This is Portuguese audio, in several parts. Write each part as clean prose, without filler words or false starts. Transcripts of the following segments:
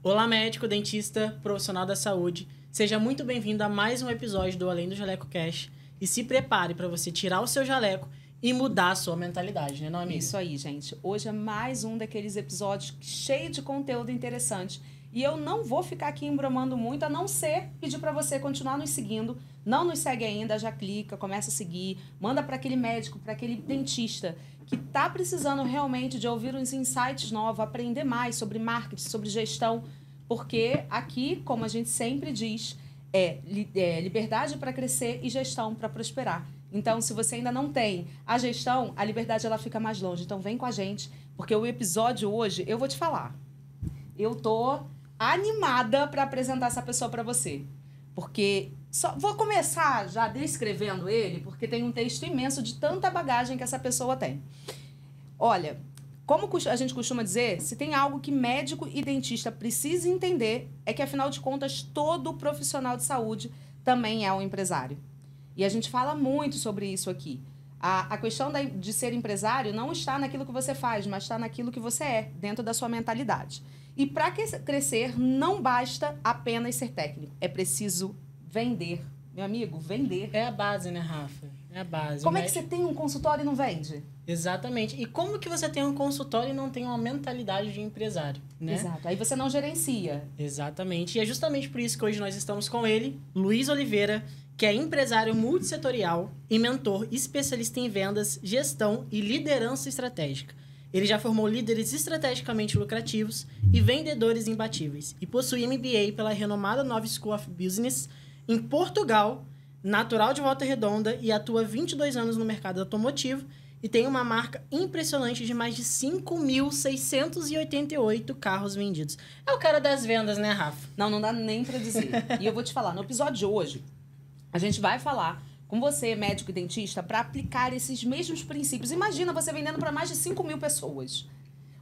Olá, médico, dentista, profissional da saúde. Seja muito bem-vindo a mais um episódio do Além do Jaleco Cash. E se prepare para você tirar o seu jaleco e mudar a sua mentalidade, né, não, amiga? Isso aí, gente. Hoje é mais um daqueles episódios cheio de conteúdo interessante. E eu não vou ficar aqui embromando muito, a não ser pedir para você continuar nos seguindo. Não nos segue ainda, já clica, começa a seguir. Manda para aquele médico, para aquele dentista que está precisando realmente de ouvir uns insights novos, aprender mais sobre marketing, sobre gestão. Porque aqui, como a gente sempre diz, é liberdade para crescer e gestão para prosperar. Então, se você ainda não tem a gestão, a liberdade ela fica mais longe. Então, vem com a gente, porque o episódio hoje, eu vou te falar. Eu tô animada para apresentar essa pessoa para você. Porque vou começar já descrevendo ele, porque tem um texto imenso de tanta bagagem que essa pessoa tem. Olha, como a gente costuma dizer, se tem algo que médico e dentista precisam entender, é que, afinal de contas, todo profissional de saúde também é um empresário. E a gente fala muito sobre isso aqui. A questão de ser empresário não está naquilo que você faz, mas está naquilo que você é, dentro da sua mentalidade. E para crescer, não basta apenas ser técnico. É preciso vender. Meu amigo, vender. É a base, né, Rafa? É a base. Como é que você tem um consultório e não vende? Exatamente. E como que você tem um consultório e não tem uma mentalidade de empresário, né? Exato. Aí você não gerencia. Exatamente. E é justamente por isso que hoje nós estamos com ele, Luiz Oliveira, que é empresário multissetorial e mentor especialista em vendas, gestão e liderança estratégica. Ele já formou líderes estrategicamente lucrativos e vendedores imbatíveis e possui MBA pela renomada Nova School of Business em Portugal, natural de Volta Redonda, e atua 22 anos no mercado automotivo e tem uma marca impressionante de mais de 5.688 carros vendidos. É o cara das vendas, né, Rafa? Não dá nem pra dizer. E eu vou te falar, no episódio de hoje, a gente vai falar com você, médico e dentista, para aplicar esses mesmos princípios. Imagina você vendendo para mais de 5.000 pessoas.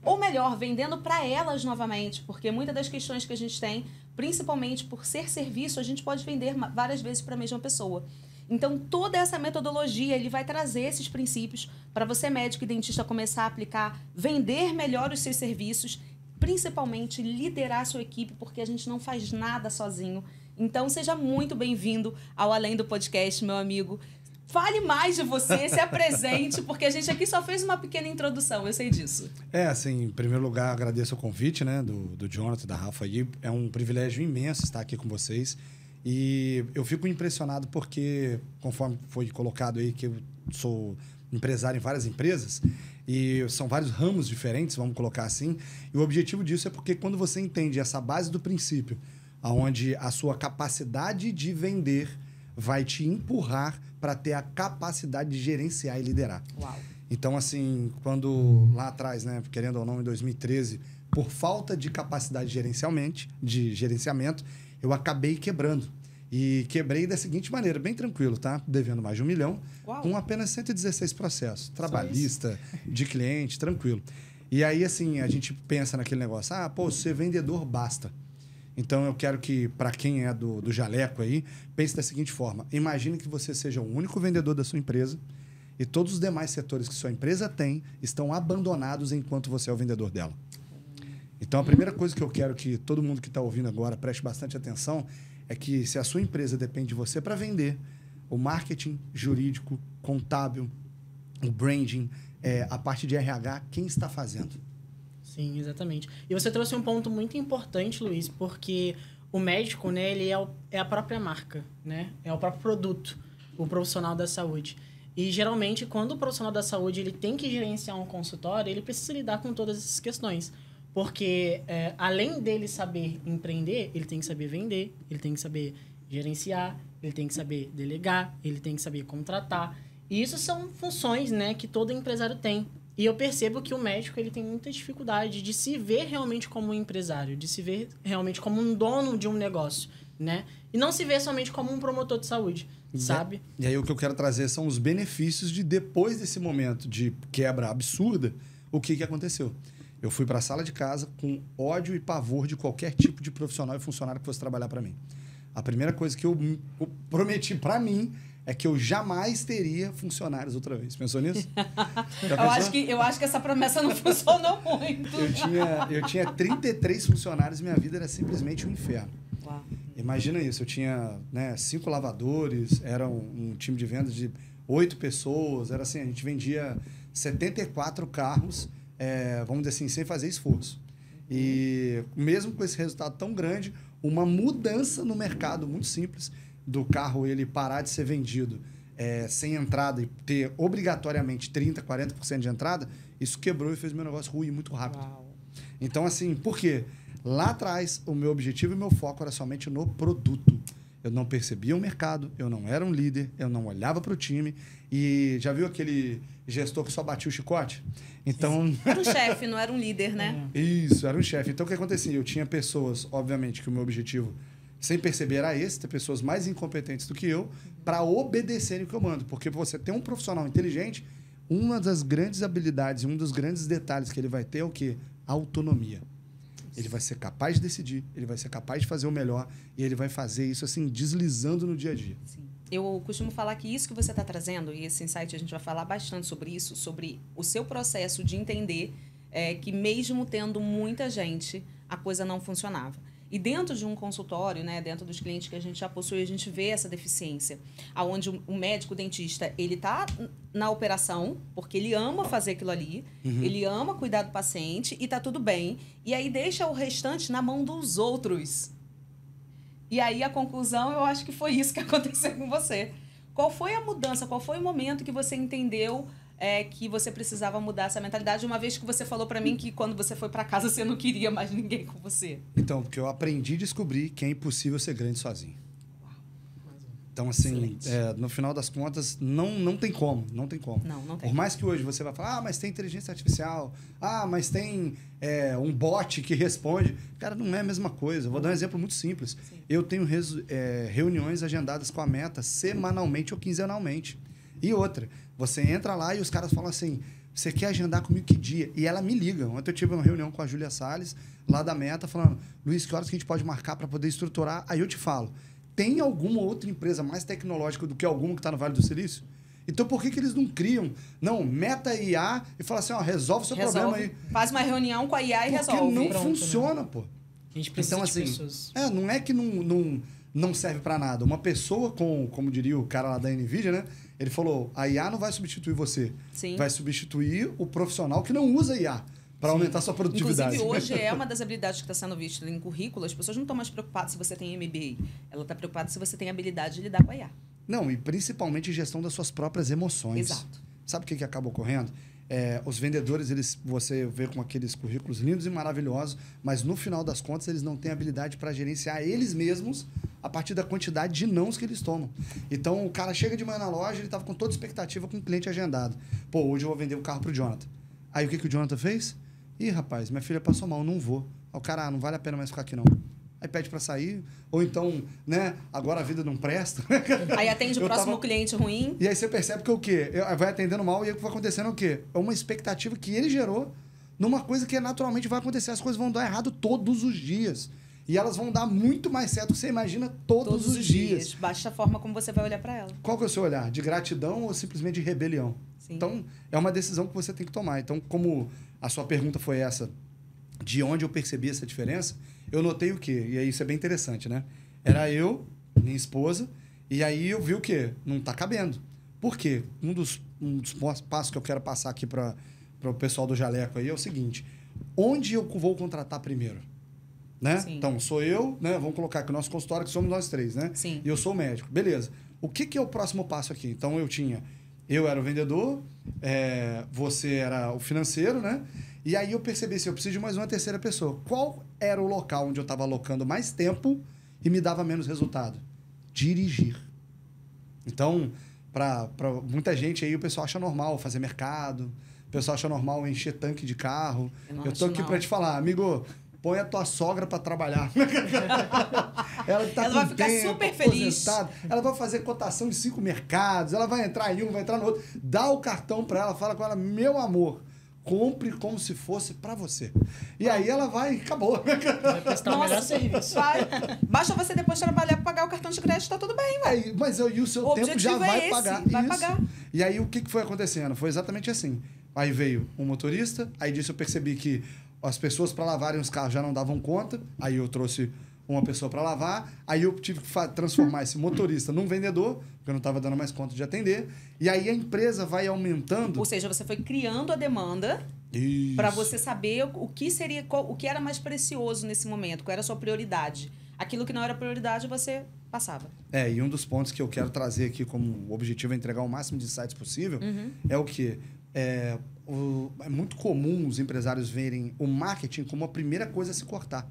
Ou melhor, vendendo para elas novamente, porque muitas das questões que a gente tem, principalmente por ser serviço, a gente pode vender várias vezes para a mesma pessoa. Então, toda essa metodologia, ele vai trazer esses princípios para você, médico e dentista, começar a aplicar, vender melhor os seus serviços, principalmente liderar a sua equipe, porque a gente não faz nada sozinho. Então, seja muito bem-vindo ao Além do Podcast, meu amigo. Fale mais de você, se apresente, porque a gente aqui só fez uma pequena introdução, eu sei disso. Assim, em primeiro lugar, agradeço o convite, né, do Jonathan, da Rafa aí. É um privilégio imenso estar aqui com vocês. E eu fico impressionado porque, conforme foi colocado aí, que eu sou empresário em várias empresas, e são vários ramos diferentes, vamos colocar assim. E o objetivo disso é porque quando você entende essa base do princípio, onde a sua capacidade de vender vai te empurrar para ter a capacidade de gerenciar e liderar. Uau. Então, assim, quando lá atrás, né, querendo ou não, em 2013, por falta de capacidade de gerenciamento, eu acabei quebrando. E quebrei da seguinte maneira, bem tranquilo, tá? Devendo mais de 1 milhão, Uau. com apenas 116 processos. Trabalhista, de cliente, tranquilo. E aí, assim, a gente pensa naquele negócio, ser vendedor basta. Então, eu quero que, para quem é do jaleco aí, pense da seguinte forma. Imagine que você seja o único vendedor da sua empresa e todos os demais setores que sua empresa tem estão abandonados enquanto você é o vendedor dela. Então, a primeira coisa que eu quero que todo mundo que está ouvindo agora preste bastante atenção é que, se a sua empresa depende de você para vender, o marketing jurídico, contábil, o branding, a parte de RH, quem está fazendo? Sim, exatamente. E você trouxe um ponto muito importante, Luiz, porque o médico, né, ele é a própria marca, né? É o próprio produto, o profissional da saúde. E, geralmente, quando o profissional da saúde ele tem que gerenciar um consultório, ele precisa lidar com todas essas questões. Porque, além dele saber empreender, ele tem que saber vender, ele tem que saber gerenciar, ele tem que saber delegar, ele tem que saber contratar. E isso são funções, né, que todo empresário tem. E eu percebo que o médico ele tem muita dificuldade de se ver realmente como um empresário, de se ver realmente como um dono de um negócio, né? E não se ver somente como um promotor de saúde, sabe? E aí o que eu quero trazer são os benefícios de, depois desse momento de quebra absurda, o que aconteceu. Eu fui para a sala de casa com ódio e pavor de qualquer tipo de profissional e funcionário que fosse trabalhar para mim. A primeira coisa que eu prometi para mim é que eu jamais teria funcionários outra vez. Pensou nisso? Eu acho que essa promessa não funcionou muito. Eu tinha 33 funcionários e minha vida era simplesmente um inferno. Uau. Imagina isso, eu tinha, né, 5 lavadores, era um time de vendas de 8 pessoas, era assim, a gente vendia 74 carros, vamos dizer assim, sem fazer esforço. E mesmo com esse resultado tão grande, uma mudança no mercado muito simples, do carro ele parar de ser vendido sem entrada e ter obrigatoriamente 30%, 40% de entrada, isso quebrou e fez meu negócio ruir muito rápido. Uau. Então, assim, por quê? Lá atrás, o meu objetivo e meu foco era somente no produto. Eu não percebia o mercado, eu não era um líder, eu não olhava para o time. E já viu aquele gestor que só batia o chicote? Então... Era um chefe, não era um líder, né? Isso, era um chefe. Então, o que acontecia? Eu tinha pessoas, obviamente, que o meu objetivo, sem perceber, era esse, ter pessoas mais incompetentes do que eu, para obedecerem o que eu mando. Porque você ter um profissional inteligente, uma das grandes habilidades, um dos grandes detalhes que ele vai ter é o quê? Autonomia. Ele vai ser capaz de decidir, ele vai ser capaz de fazer o melhor e ele vai fazer isso assim, deslizando no dia a dia. Sim. Eu costumo falar que isso que você está trazendo, e esse insight a gente vai falar bastante sobre isso, sobre o seu processo de entender que mesmo tendo muita gente, a coisa não funcionava. E dentro de um consultório, né, dentro dos clientes que a gente já possui, a gente vê essa deficiência. Onde o médico, o dentista, ele está na operação, porque ele ama fazer aquilo ali, ele ama cuidar do paciente e está tudo bem. E aí deixa o restante na mão dos outros. E aí a conclusão, eu acho que foi isso que aconteceu com você. Qual foi a mudança, qual foi o momento que você entendeu que você precisava mudar essa mentalidade, uma vez que você falou para mim que quando você foi para casa você não queria mais ninguém com você? Então, porque eu aprendi a descobrir que é impossível ser grande sozinho. Então, assim, no final das contas, não tem como. Não tem como. Não tem. Por mais que hoje você vai falar, mas tem inteligência artificial, mas tem um bot que responde. Cara, não é a mesma coisa. Eu vou dar um exemplo muito simples. Sim. Eu tenho reuniões agendadas com a Meta semanalmente ou quinzenalmente. E outra, você entra lá e os caras falam assim, você quer agendar comigo que dia? E ela me liga. Ontem eu tive uma reunião com a Júlia Salles, lá da Meta, falando, Luiz, que horas que a gente pode marcar para poder estruturar? Aí eu te falo, tem alguma outra empresa mais tecnológica do que alguma que está no Vale do Silício? Então, por que eles não criam? Não, Meta IA e fala assim, resolve o seu problema aí. Faz uma reunião com a IA e resolve. Porque não Pronto, funciona, né? pô. A gente precisa Então, de assim, pessoas. não é que não serve para nada. Uma pessoa como diria o cara lá da NVIDIA, né? Ele falou, a IA não vai substituir você. Sim. Vai substituir o profissional que não usa IA para aumentar sua produtividade. Inclusive, hoje é uma das habilidades que está sendo vista em currículo. As pessoas não estão mais preocupadas se você tem MBA. Ela está preocupada se você tem habilidade de lidar com a IA. Não, e principalmente gestão das suas próprias emoções. Exato. Sabe o que acaba ocorrendo? Os vendedores, você vê com aqueles currículos lindos e maravilhosos, mas no final das contas eles não têm habilidade para gerenciar eles mesmos a partir da quantidade de nãos que eles tomam. Então, o cara chega de manhã na loja, ele estava com toda expectativa com o cliente agendado. Pô, hoje eu vou vender o carro pro Jonathan. Aí o que o Jonathan fez? Ih, rapaz, minha filha passou mal, não vou. Aí o cara, não vale a pena mais ficar aqui não. Aí pede para sair, ou então, né, agora a vida não presta. Aí atende o próximo cliente ruim. E aí você percebe que o quê? Vai atendendo mal e vai acontecendo o quê? É uma expectativa que ele gerou numa coisa que naturalmente vai acontecer. As coisas vão dar errado todos os dias. E elas vão dar muito mais certo do que você imagina todos os dias. Basta a forma como você vai olhar para ela. Qual que é o seu olhar? De gratidão ou simplesmente de rebelião? Sim. Então, é uma decisão que você tem que tomar. Então, como a sua pergunta foi essa, de onde eu percebi essa diferença, eu notei o quê? E aí isso é bem interessante, né? Era eu, minha esposa, e aí eu vi o quê? Não tá cabendo. Por quê? Um dos passos que eu quero passar aqui para o pessoal do Jaleco aí é o seguinte, onde eu vou contratar primeiro? Né? Então, sou eu, né? Vamos colocar aqui o nosso consultório, que somos nós três, né? Sim. E eu sou o médico. Beleza. O que é o próximo passo aqui? Então, eu era o vendedor, você era o financeiro, né? E aí eu percebi assim, eu preciso de mais uma terceira pessoa. Qual era o local onde eu estava alocando mais tempo e me dava menos resultado? Dirigir. Então, para muita gente aí, o pessoal acha normal fazer mercado, o pessoal acha normal encher tanque de carro. Eu tô aqui para te falar, amigo, põe a tua sogra para trabalhar. Ela vai ficar super feliz. Ela vai fazer cotação em 5 mercados, ela vai entrar em um, vai entrar no outro. Dá o cartão para ela, fala com ela, meu amor, compre como se fosse pra você. E aí ela vai e acabou. Vai prestar o melhor serviço. Vai. Basta você depois trabalhar pra pagar o cartão de crédito, tá tudo bem, velho. Mas e o seu O tempo já objetivo é vai esse, pagar. vai Isso. pagar. E aí o que foi acontecendo? Foi exatamente assim. Aí veio um motorista, aí disso eu percebi que as pessoas para lavarem os carros já não davam conta, aí eu trouxe uma pessoa para lavar, aí eu tive que transformar esse motorista num vendedor, porque eu não estava dando mais conta de atender, e aí a empresa vai aumentando. Ou seja, você foi criando a demanda para você saber o que seria, o que era mais precioso nesse momento, qual era a sua prioridade. Aquilo que não era prioridade, você passava. E um dos pontos que eu quero trazer aqui como objetivo é entregar o máximo de insights possível, é o quê? É muito comum os empresários verem o marketing como a primeira coisa a se cortar.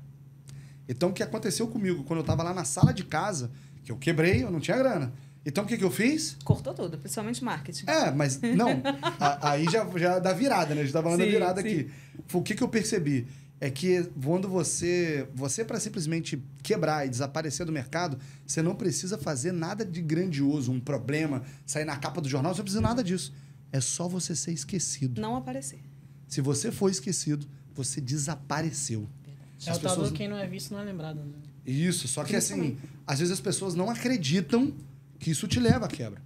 Então, o que aconteceu comigo quando eu estava lá na sala de casa, que eu quebrei, eu não tinha grana. Então, o que eu fiz? Cortou tudo, principalmente marketing. Mas não. Aí já dá virada, né? A gente tá falando da virada sim. aqui. O que eu percebi? É que quando você para simplesmente quebrar e desaparecer do mercado, você não precisa fazer nada de grandioso, um problema, sair na capa do jornal, você não precisa nada disso. É só você ser esquecido. Não aparecer. Se você for esquecido, você desapareceu. É o tal do quem não é visto não é lembrado, né? Isso, só que assim, às vezes as pessoas não acreditam que isso te leva à quebra.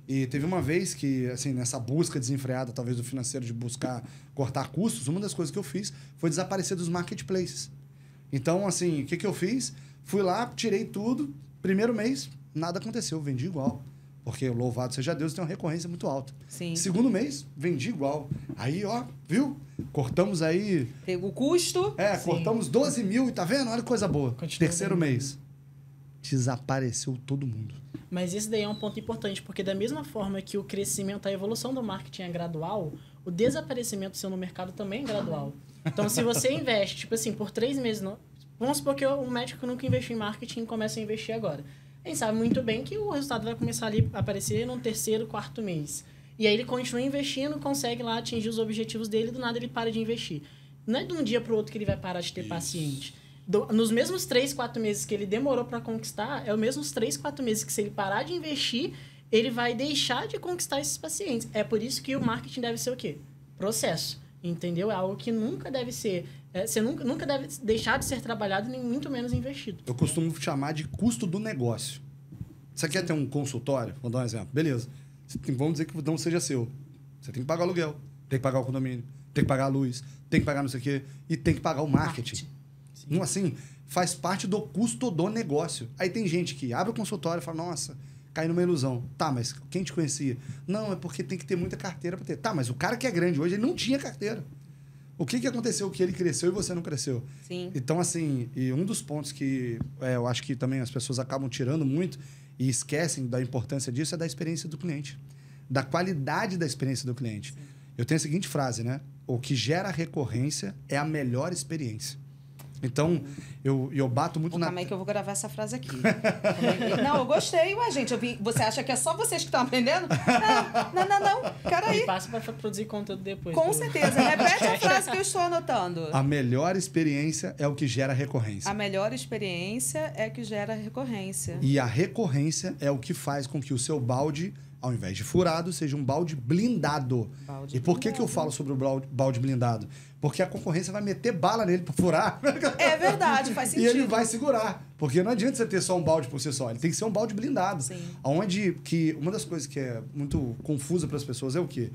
E teve uma vez que, assim, nessa busca desenfreada, talvez do financeiro, de buscar cortar custos, uma das coisas que eu fiz foi desaparecer dos marketplaces. Então, assim, o que eu fiz? Fui lá, tirei tudo, primeiro mês, nada aconteceu, vendi igual. Porque, louvado seja Deus, tem uma recorrência muito alta. Sim. Segundo mês, vendi igual. Aí, ó, viu? Cortamos aí... Pegou o custo. Cortamos 12 mil e tá vendo? Olha que coisa boa. Continua Terceiro vendendo. mês, desapareceu todo mundo. Mas esse daí é um ponto importante, porque da mesma forma que o crescimento, a evolução do marketing é gradual, o desaparecimento seu no mercado também é gradual. Então, se você investe, tipo assim, por 3 meses... Vamos supor que o médico nunca investiu em marketing e começa a investir agora. A gente sabe muito bem que o resultado vai começar ali a aparecer no 3º, 4º mês. E aí ele continua investindo, consegue lá atingir os objetivos dele e do nada ele para de investir. Não é de um dia para o outro que ele vai parar de ter paciente. Nos mesmos 3, 4 meses que ele demorou para conquistar, é os mesmos 3, 4 meses que se ele parar de investir, ele vai deixar de conquistar esses pacientes. É por isso que o marketing deve ser o quê? Processo. Entendeu? É algo que nunca deve ser... você nunca deve deixar de ser trabalhado, nem muito menos investido. Eu costumo chamar de custo do negócio. Você quer ter um consultório? Vou dar um exemplo. Beleza. Vamos dizer que não seja seu. Você tem que pagar o aluguel, tem que pagar o condomínio, tem que pagar a luz, tem que pagar não sei o quê, e tem que pagar o marketing. Não, assim, faz parte do custo do negócio. Aí tem gente que abre o consultório e fala, nossa, cai numa ilusão. Tá, mas quem te conhecia? Não, é porque tem que ter muita carteira para ter. Tá, mas o cara que é grande hoje, ele não tinha carteira. O que aconteceu que ele cresceu e você não cresceu? Sim. Então, assim, e um dos pontos que eu acho que também as pessoas acabam tirando muito e esquecem da importância disso é da experiência do cliente. Da qualidade da experiência do cliente. Sim. Eu tenho a seguinte frase, né? O que gera recorrência é a melhor experiência. Então, eu bato muito na... Calma aí que eu vou gravar essa frase aqui. Não, eu gostei, ué, gente. Você acha que é só vocês que estão aprendendo? Não. Peraí. E passa para produzir conteúdo depois. Com certeza. Repete a frase que eu estou anotando. A melhor experiência é o que gera recorrência. A melhor experiência é que gera recorrência. E a recorrência é o que faz com que o seu balde, ao invés de furado, seja um balde blindado. E por que eu falo sobre o balde blindado? Porque a concorrência vai meter bala nele para furar. É verdade, faz sentido. E ele vai segurar. Porque não adianta você ter só um balde por si só. Ele tem que ser um balde blindado. Sim. Onde que uma das coisas que é muito confusa para as pessoas é o quê?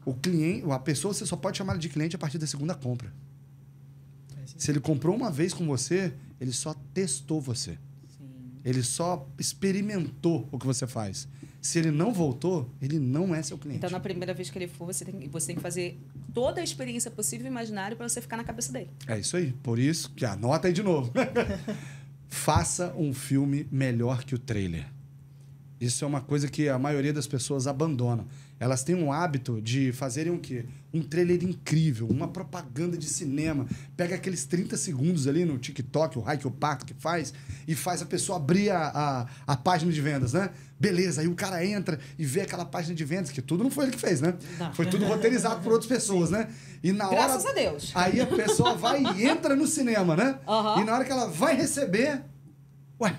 O cliente, a pessoa, você só pode chamar de cliente a partir da segunda compra. Se ele comprou uma vez com você, ele só testou você. Sim. Ele só experimentou o que você faz. Se ele não voltou, ele não é seu cliente. Então, na primeira vez que ele for, você tem que fazer toda a experiência possível e imaginária para você ficar na cabeça dele. É isso aí. Por isso que anota aí de novo. Faça um filme melhor que o trailer. Isso é uma coisa que a maioria das pessoas abandonam. Elas têm um hábito de fazerem o quê? Um trailer incrível, uma propaganda de cinema. Pega aqueles 30 segundos ali no TikTok, o Hike, o Pato que faz, e faz a pessoa abrir a página de vendas, né? Beleza, aí o cara entra e vê aquela página de vendas, que tudo não foi ele que fez, né? Não. Foi tudo roteirizado por outras pessoas, né? E na Graças hora, a Deus. Aí a pessoa vai e entra no cinema, né? Uhum. E na hora que ela vai receber... Ué,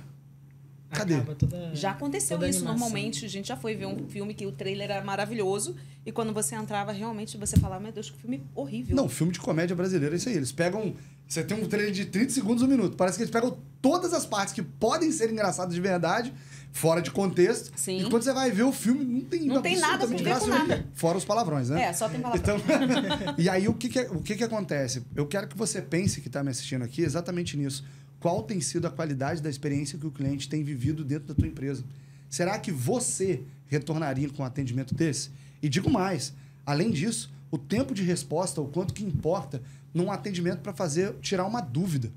Cadê? Acaba toda, Já aconteceu toda isso animação. normalmente. A gente já foi ver um filme que o trailer era maravilhoso e quando você entrava, realmente você falava, meu Deus, que filme horrível. Não, filme de comédia brasileira é isso aí. Eles pegam... Você tem um trailer de 30 segundos, 1 minuto. Parece que eles pegam todas as partes que podem ser engraçadas de verdade, fora de contexto. Sim. E quando você vai ver o filme, não tem Não tem nada a absolutamente ver com graça nada. nenhuma. Fora os palavrões, né? É, só tem palavrão. Então, e aí, o que acontece? Eu quero que você pense, que está me assistindo aqui, exatamente nisso. Qual tem sido a qualidade da experiência que o cliente tem vivido dentro da tua empresa? Será que você retornaria com um atendimento desse? E digo mais, além disso, o tempo de resposta, o quanto que importa num atendimento para tirar uma dúvida,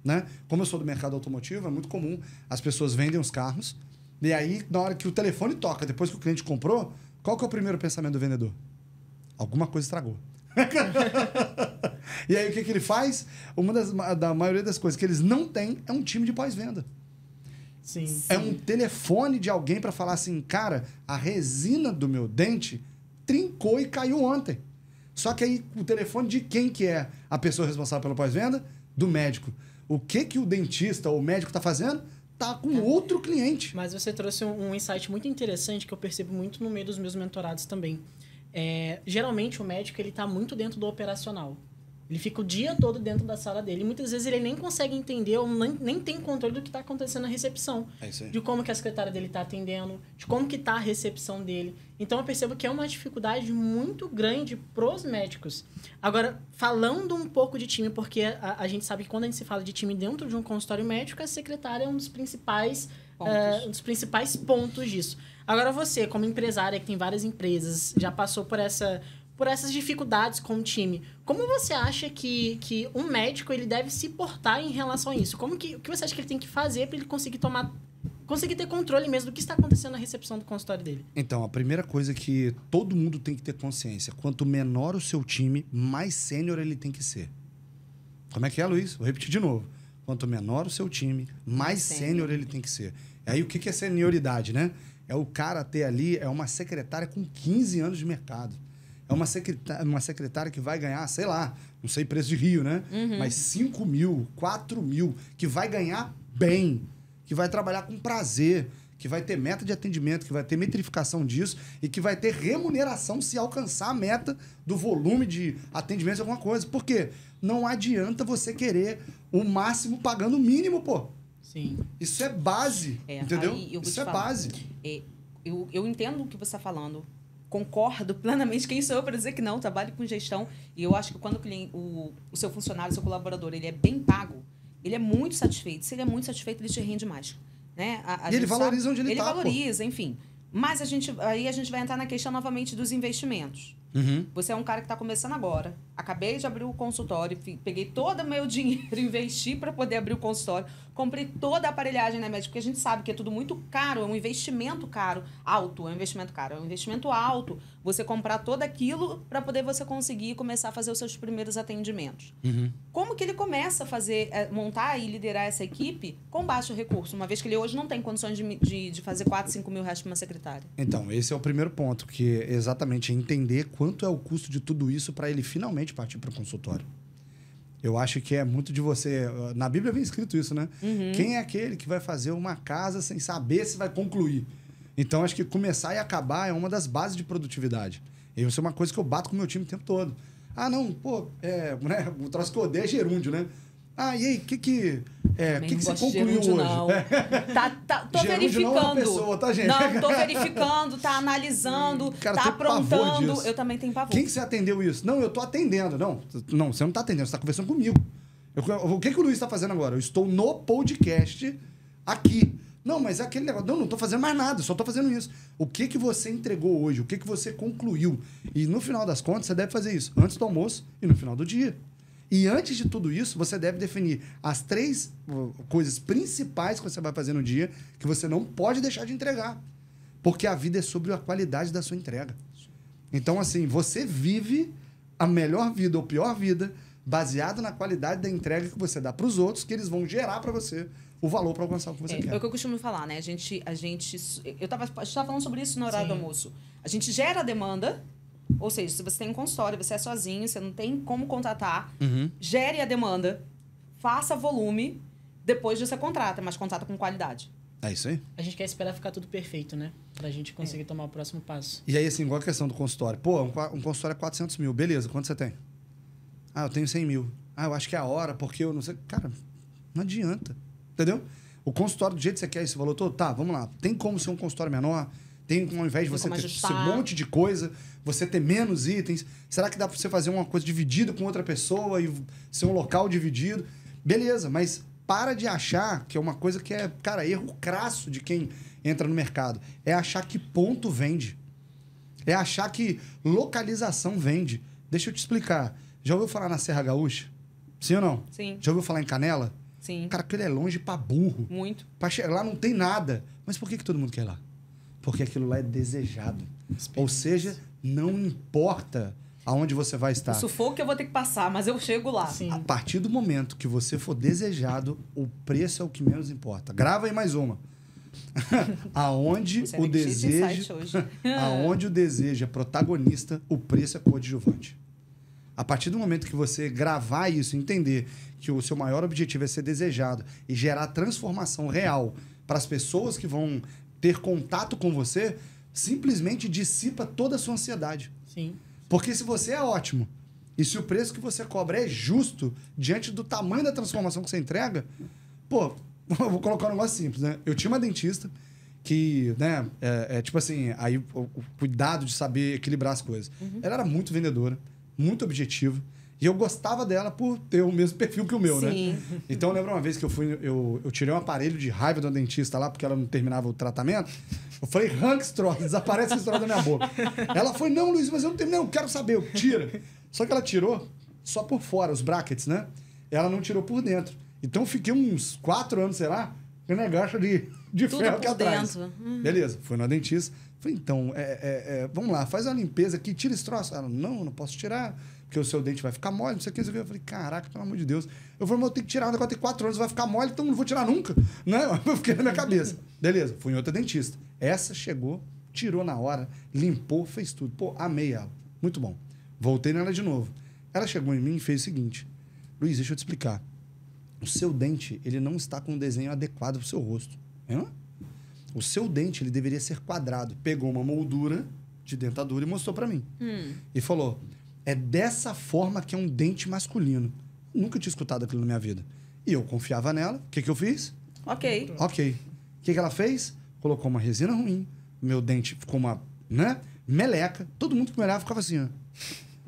né? Como eu sou do mercado automotivo, é muito comum as pessoas vendem os carros e aí, na hora que o telefone toca, depois que o cliente comprou, qual que é o primeiro pensamento do vendedor? Alguma coisa estragou. E aí, o que ele faz? Da maioria das coisas que eles não têm é um time de pós-venda. Sim. É um telefone de alguém para falar assim, cara, a resina do meu dente trincou e caiu ontem. Só que aí, o telefone de quem que é a pessoa responsável pela pós-venda? Do médico. O que o dentista ou o médico está fazendo? Tá com outro cliente. Mas você trouxe um insight muito interessante que eu percebo muito no meio dos meus mentorados também. Geralmente o médico ele tá muito dentro do operacional. Ele fica o dia todo dentro da sala dele. E muitas vezes ele nem consegue entender ou nem tem controle do que está acontecendo na recepção. É isso aí. De como que a secretária dele está atendendo, de como que está a recepção dele. Então eu percebo que é uma dificuldade muito grande pros médicos. Agora, falando um pouco de time, porque a gente sabe que quando a gente se fala de time dentro de um consultório médico, a secretária é um dos principais pontos disso. Agora você, como empresária que tem várias empresas, já passou por essas dificuldades com o time. Como você acha que um médico ele deve se portar em relação a isso? O que você acha que ele tem que fazer para ele conseguir ter controle mesmo do que está acontecendo na recepção do consultório dele? Então, a primeira coisa que todo mundo tem que ter consciência, quanto menor o seu time, mais sênior ele tem que ser. Como é que é, Luiz? Vou repetir de novo. Quanto menor o seu time, mais sênior ele tem que ser. Aí, o que é senioridade, né? É o cara ter ali, é uma secretária com 15 anos de mercado. É uma secretária que vai ganhar, sei lá, não sei preço de Rio, né? Mas 5 mil, 4 mil, que vai ganhar bem, que vai trabalhar com prazer, que vai ter meta de atendimento, que vai ter metrificação disso e que vai ter remuneração se alcançar a meta do volume de atendimento de alguma coisa. Por quê? Não adianta você querer o máximo pagando o mínimo, pô. Sim. Isso é base, entendeu? Isso é base. Eu entendo o que você está falando. Concordo plenamente. Quem sou eu para dizer que não? Trabalho com gestão. E eu acho que quando o seu funcionário, o seu colaborador, ele é bem pago, ele é muito satisfeito. Se ele é muito satisfeito, ele te rende mais. Né? E ele valoriza onde ele está. Ele valoriza, enfim. Mas aí a gente vai entrar na questão novamente dos investimentos. Você é um cara que está começando agora. Acabei de abrir o consultório, peguei todo o meu dinheiro, investi para poder abrir o consultório, comprei toda a aparelhagem na médica, porque a gente sabe que é tudo muito caro, é um investimento caro, alto, é um investimento caro, é um investimento alto. Você comprar todo aquilo para poder você conseguir começar a fazer os seus primeiros atendimentos. Como que ele começa a fazer, montar e liderar essa equipe com baixo recurso, uma vez que ele hoje não tem condições de fazer 4, 5 mil reais para uma secretária? Então, esse é o primeiro ponto, que é exatamente entender quanto é o custo de tudo isso para ele finalmente partir para o consultório. Eu acho que é muito de você... Na Bíblia vem escrito isso, né? Quem é aquele que vai fazer uma casa sem saber se vai concluir? Então, acho que começar e acabar é uma das bases de produtividade. E isso é uma coisa que eu bato com o meu time o tempo todo. Ah, não, pô, né, o troço que eu odeio é gerúndio, né? Ah, e aí, o que você concluiu hoje? Não. Tô verificando. Não é uma pessoa, tá, gente? Não, tô verificando, tá analisando, Cara, tá tem pavor aprontando. disso. Eu também tenho pavor. Quem que você atendeu isso? Não, eu tô atendendo. Não, você não tá atendendo, você tá conversando comigo. O que o Luiz tá fazendo agora? Eu estou no podcast aqui. Não, mas é aquele negócio. Não tô fazendo mais nada, só tô fazendo isso. O que você entregou hoje? O que você concluiu? E no final das contas, você deve fazer isso antes do almoço e no final do dia. E antes de tudo isso, você deve definir as 3 coisas principais que você vai fazer no dia que você não pode deixar de entregar. Porque a vida é sobre a qualidade da sua entrega. Então, assim, você vive a melhor vida ou pior vida baseado na qualidade da entrega que você dá para os outros, que eles vão gerar para você o valor para alcançar o que você quer. É o que eu costumo falar, né? A gente eu estava falando sobre isso no horário do almoço. A gente gera a demanda. Ou seja, se você tem um consultório, você é sozinho, você não tem como contratar, gere a demanda, faça volume, depois você contrata, mas contrata com qualidade. É isso aí. A gente quer esperar ficar tudo perfeito, né? Pra gente conseguir tomar o próximo passo. E aí, assim, igual a questão do consultório. Pô, um consultório é 400 mil. Beleza, quanto você tem? Ah, eu tenho 100 mil. Ah, eu acho que é a hora, porque eu não sei... Cara, não adianta. Entendeu? O consultório, do jeito que você quer esse valor todo, tá, vamos lá. Tem como ser um consultório menor? Tem como, ao invés de você ter esse monte de coisa, você ter menos itens? Será que dá pra você fazer uma coisa dividida com outra pessoa e ser um local dividido? Beleza, mas para de achar que é uma coisa que é, cara, erro crasso de quem entra no mercado. É achar que ponto vende. É achar que localização vende. Deixa eu te explicar. Já ouviu falar na Serra Gaúcha? Sim ou não? Sim. Já ouviu falar em Canela? Sim. Cara, aquilo é longe pra burro. Muito. Pra chegar lá não tem nada. Mas por que todo mundo quer ir lá? Porque aquilo lá é desejado. Ou seja, não importa aonde você vai estar. O sufoco que eu vou ter que passar, mas eu chego lá. Sim. A partir do momento que você for desejado, o preço é o que menos importa. Grava aí mais uma. Aonde Você o é cheio de desejo, insight hoje. aonde o desejo é protagonista, o preço é coadjuvante. A partir do momento que você gravar isso, entender que o seu maior objetivo é ser desejado e gerar transformação real para as pessoas que vão ter contato com você, simplesmente dissipa toda a sua ansiedade. Sim. Porque se você é ótimo e se o preço que você cobra é justo diante do tamanho da transformação que você entrega, pô, eu vou colocar um negócio simples, né? Eu tinha uma dentista que, né, tipo assim, aí o cuidado de saber equilibrar as coisas. Ela era muito vendedora, muito objetiva, e eu gostava dela por ter o mesmo perfil que o meu, Sim. né? Então, eu lembro uma vez que eu tirei um aparelho de raiva da dentista lá, porque ela não terminava o tratamento. Eu falei, arranca esse troço, desaparece esse troço da minha boca. Ela foi, não, Luiz, mas eu não terminei, eu quero saber, eu tira. Só que ela tirou só por fora, os brackets, né? Ela não tirou por dentro. Então, eu fiquei uns 4 anos, sei lá, com um negócio de Tudo ferro aqui por atrás. dentro. Beleza, fui na dentista. Falei, então, vamos lá, faz uma limpeza aqui, tira esse troço. Ela, não posso tirar, porque o seu dente vai ficar mole, não sei o que. Eu falei, caraca, pelo amor de Deus. Eu falei, mas eu tenho que tirar, o negócio tem 4 anos, vai ficar mole, então não vou tirar nunca. Né? Eu fiquei na minha cabeça. Beleza, fui em outra dentista. Essa chegou, tirou na hora, limpou, fez tudo. Pô, amei ela. Muito bom. Voltei nela de novo. Ela chegou em mim e fez o seguinte, Luiz, deixa eu te explicar. O seu dente, ele não está com um desenho adequado para o seu rosto. O seu dente, ele deveria ser quadrado. Pegou uma moldura de dentadura e mostrou para mim. E falou, é dessa forma que é um dente masculino. Nunca tinha escutado aquilo na minha vida. E eu confiava nela. O que eu fiz? Ok. Ok. O que ela fez? Colocou uma resina ruim. Meu dente ficou uma, né, meleca. Todo mundo que me olhava ficava assim, ó.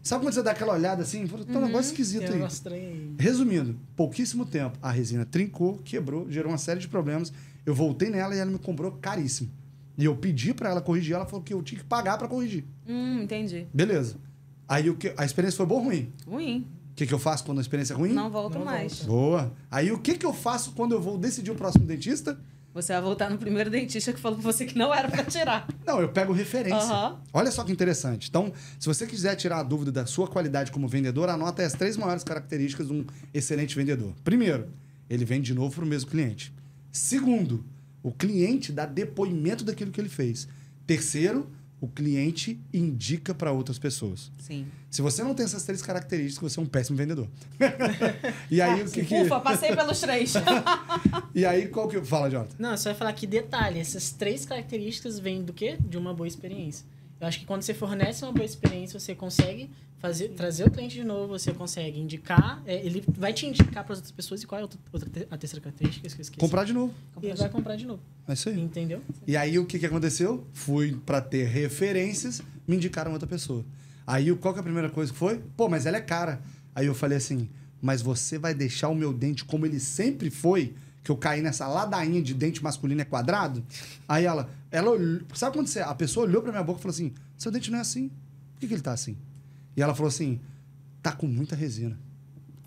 Sabe quando você dá aquela olhada assim? Fala, tá um negócio esquisito aí. Resumindo, pouquíssimo tempo, a resina trincou, quebrou, gerou uma série de problemas. Eu voltei nela e ela me cobrou caríssimo. E eu pedi pra ela corrigir, ela falou que eu tinha que pagar pra corrigir. Entendi. Beleza. Aí a experiência foi boa ou ruim? Ruim. O que eu faço quando a experiência é ruim? Não volto mais. volta. Boa. Aí o que eu faço quando eu vou decidir o próximo dentista? Você vai voltar no primeiro dentista que falou pra você que não era pra tirar. Não, eu pego referência. Aham. Olha só que interessante. Então, se você quiser tirar a dúvida da sua qualidade como vendedor, anota as 3 maiores características de um excelente vendedor. Primeiro, ele vende de novo para o mesmo cliente. Segundo, o cliente dá depoimento daquilo que ele fez. Terceiro, o cliente indica para outras pessoas. Sim. Se você não tem essas 3 características, você é um péssimo vendedor. E aí, Ufa, passei pelos 3. E aí, qual que... Fala, Jonathan. Não, você vai falar que detalhe, essas 3 características vêm do quê? De uma boa experiência. Eu acho que quando você fornece uma boa experiência, você consegue trazer o cliente de novo, você consegue indicar, ele vai te indicar para as outras pessoas. E qual é a terceira característica? Que eu esqueci. Comprar de novo. E ele vai comprar de novo. É isso aí. Entendeu? E aí, o que aconteceu? Fui para ter referências, me indicaram outra pessoa. Aí, qual que é a primeira coisa que foi? Pô, mas ela é cara. Aí eu falei assim, mas você vai deixar o meu dente como ele sempre foi? Que eu caí nessa ladainha de dente masculino é quadrado? Aí ela olhou, sabe quando a pessoa olhou pra minha boca e falou assim, seu dente não é assim. Por que ele tá assim? E ela falou assim, tá com muita resina.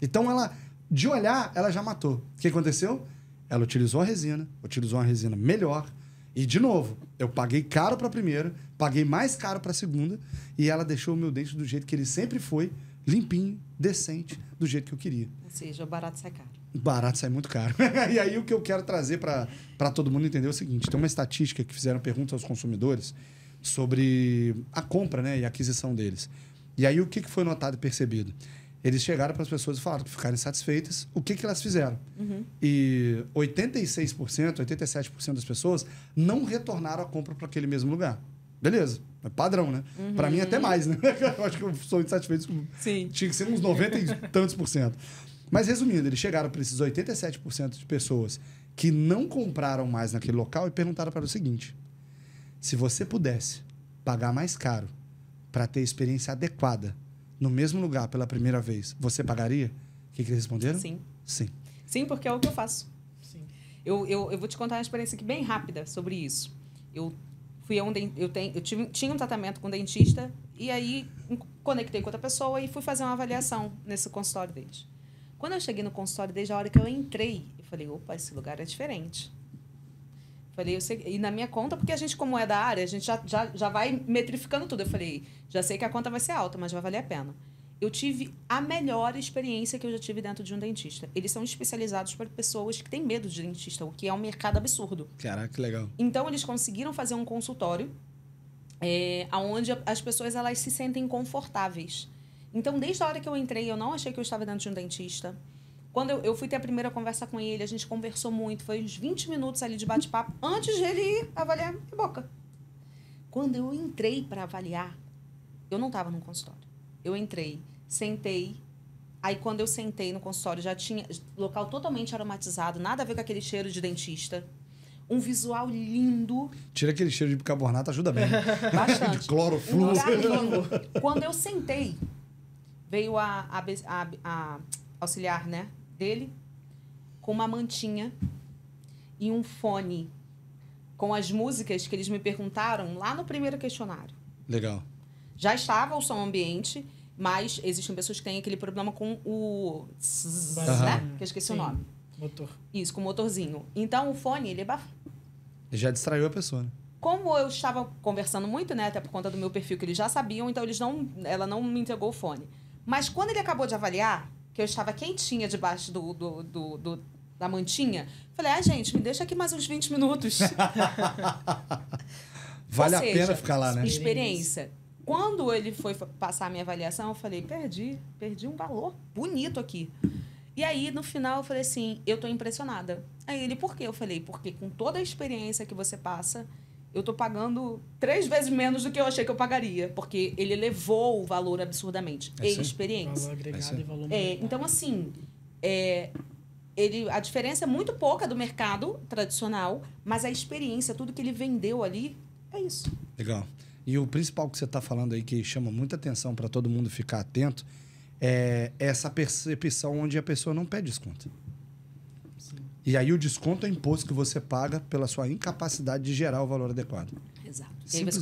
Então ela, de olhar, ela já matou. O que aconteceu? Ela utilizou uma resina melhor. E, de novo, eu paguei caro pra primeira, paguei mais caro pra segunda, e ela deixou o meu dente do jeito que ele sempre foi, limpinho, decente, do jeito que eu queria. Ou seja, o barato sai caro. Barato sai muito caro. E aí o que eu quero trazer para todo mundo entender é o seguinte, tem uma estatística que fizeram perguntas aos consumidores sobre a compra, né, e a aquisição deles. E aí o que foi notado e percebido? Eles chegaram para as pessoas e falaram que ficaram insatisfeitas. O que elas fizeram? E 86%, 87% das pessoas não retornaram a compra para aquele mesmo lugar. Beleza, é padrão, né? Para mim, até mais, né? Eu acho que eu sou insatisfeito. Sim. Tinha que ser uns 90 e tantos por cento. Mas, resumindo, eles chegaram para esses 87% de pessoas que não compraram mais naquele local e perguntaram para o seguinte: se você pudesse pagar mais caro para ter a experiência adequada no mesmo lugar pela primeira vez, você pagaria? O que eles responderam? Sim. Sim. Sim, porque é o que eu faço. Sim. Eu vou te contar uma experiência aqui bem rápida sobre isso. Eu fui tinha um tratamento com um dentista e aí conectei com outra pessoa e fui fazer uma avaliação nesse consultório deles. Quando eu cheguei no consultório, desde a hora que eu entrei, eu falei, opa, esse lugar é diferente. Falei, eu sei, e na minha conta, porque a gente, como é da área, a gente já vai metrificando tudo. Eu falei, já sei que a conta vai ser alta, mas vai valer a pena. Eu tive a melhor experiência que eu já tive dentro de um dentista. Eles são especializados para pessoas que têm medo de dentista, o que é um mercado absurdo. Caraca, que legal. Então, eles conseguiram fazer um consultório onde as pessoas elas se sentem confortáveis. Então, desde a hora que eu entrei, eu não achei que eu estava dentro de um dentista. Quando eu fui ter a primeira conversa com ele, a gente conversou muito. Foi uns 20 minutos ali de bate-papo antes de ele ir avaliar minha boca. Quando eu entrei para avaliar, eu não estava num consultório. Eu entrei, sentei. Aí, quando eu sentei no consultório, já tinha local totalmente aromatizado, nada a ver com aquele cheiro de dentista. Um visual lindo. Tira aquele cheiro de bicarbonato, ajuda bem. Bastante. De clorofluo. Um lugar lindo. Quando eu sentei, veio a auxiliar, né, dele, com uma mantinha e um fone com as músicas que eles me perguntaram lá no primeiro questionário. Legal. Já estava o som ambiente, mas existem pessoas que têm aquele problema com o... né? Que eu esqueci o nome. Motor. Isso, com o motorzinho. Então, o fone, ele Já distraiu a pessoa, né? Como eu estava conversando muito, né, até por conta do meu perfil, que eles já sabiam, então ela não me entregou o fone. Mas quando ele acabou de avaliar, que eu estava quentinha debaixo da mantinha, falei, gente, me deixa aqui mais uns 20 minutos. Vale Ou seja, a pena ficar lá, né? Experiência. Quando ele foi passar a minha avaliação, eu falei, perdi um valor bonito aqui. E aí, no final, eu falei assim, eu tô impressionada. Aí ele, por quê? Eu falei, porque com toda a experiência que você passa, eu tô pagando 3 vezes menos do que eu achei que eu pagaria. Porque ele elevou o valor absurdamente. Experiência. Valor agregado e valor monetário. Então, assim, a diferença é muito pouca do mercado tradicional, mas a experiência, tudo que ele vendeu ali, é isso. Legal. E o principal que você está falando aí, que chama muita atenção para todo mundo ficar atento, é essa percepção onde a pessoa não pede desconto. Sim. E aí o desconto é imposto que você paga pela sua incapacidade de gerar o valor adequado. Exato. E aí você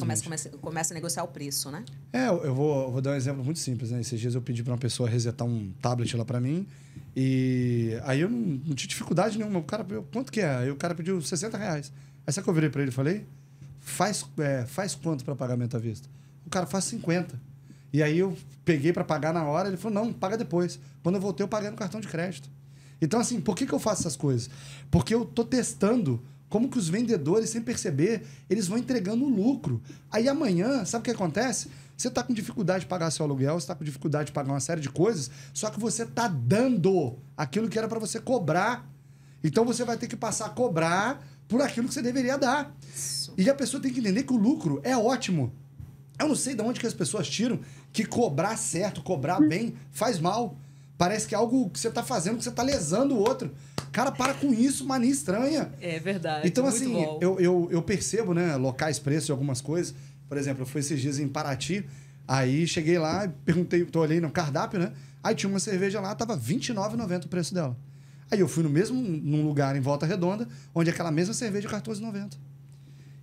começa a negociar o preço, né? Eu vou dar um exemplo muito simples, né? Esses dias eu pedi para uma pessoa resetar um tablet lá para mim e aí eu não tinha dificuldade nenhuma. O cara, quanto que é? Aí o cara pediu R$60. Aí sabe que eu virei para ele e falei? Faz quanto para pagamento à vista? O cara faz 50. E aí eu peguei para pagar na hora, ele falou, não, paga depois. Quando eu voltei, eu paguei no cartão de crédito. Então, assim, por que eu faço essas coisas? Porque eu tô testando como que os vendedores, sem perceber, eles vão entregando lucro. Aí amanhã, sabe o que acontece? Você está com dificuldade de pagar seu aluguel, você está com dificuldade de pagar uma série de coisas, só que você está dando aquilo que era para você cobrar. Então você vai ter que passar a cobrar por aquilo que você deveria dar. Isso. E a pessoa tem que entender que o lucro é ótimo. Eu não sei de onde que as pessoas tiram que cobrar certo, cobrar bem, faz mal. Parece que é algo que você está fazendo, que você está lesando o outro. Cara, para com isso, mania estranha. É verdade. Então, muito assim, bom. eu percebo, né, locais, preços de algumas coisas. Por exemplo, eu fui esses dias em Paraty, aí cheguei lá, perguntei, olhei no cardápio, né? Aí tinha uma cerveja lá, tava R$29,90 o preço dela. Aí eu fui num lugar em Volta Redonda, onde aquela mesma cerveja é R$14,90.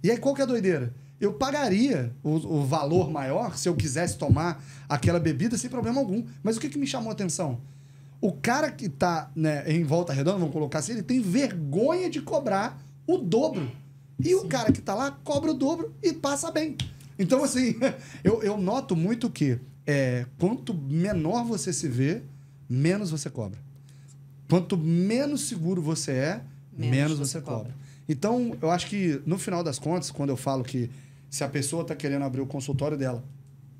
E aí, qual que é a doideira? Eu pagaria o valor maior se eu quisesse tomar aquela bebida sem problema algum. Mas o que me chamou a atenção? O cara que está, né, em Volta Redonda, vamos colocar assim, ele tem vergonha de cobrar o dobro. E o cara que está lá cobra o dobro e passa bem. Então, assim, eu noto muito que quanto menor você se vê, menos você cobra. Quanto menos seguro você é, menos você cobra. Então, eu acho que, no final das contas, quando eu falo que se a pessoa está querendo abrir o consultório dela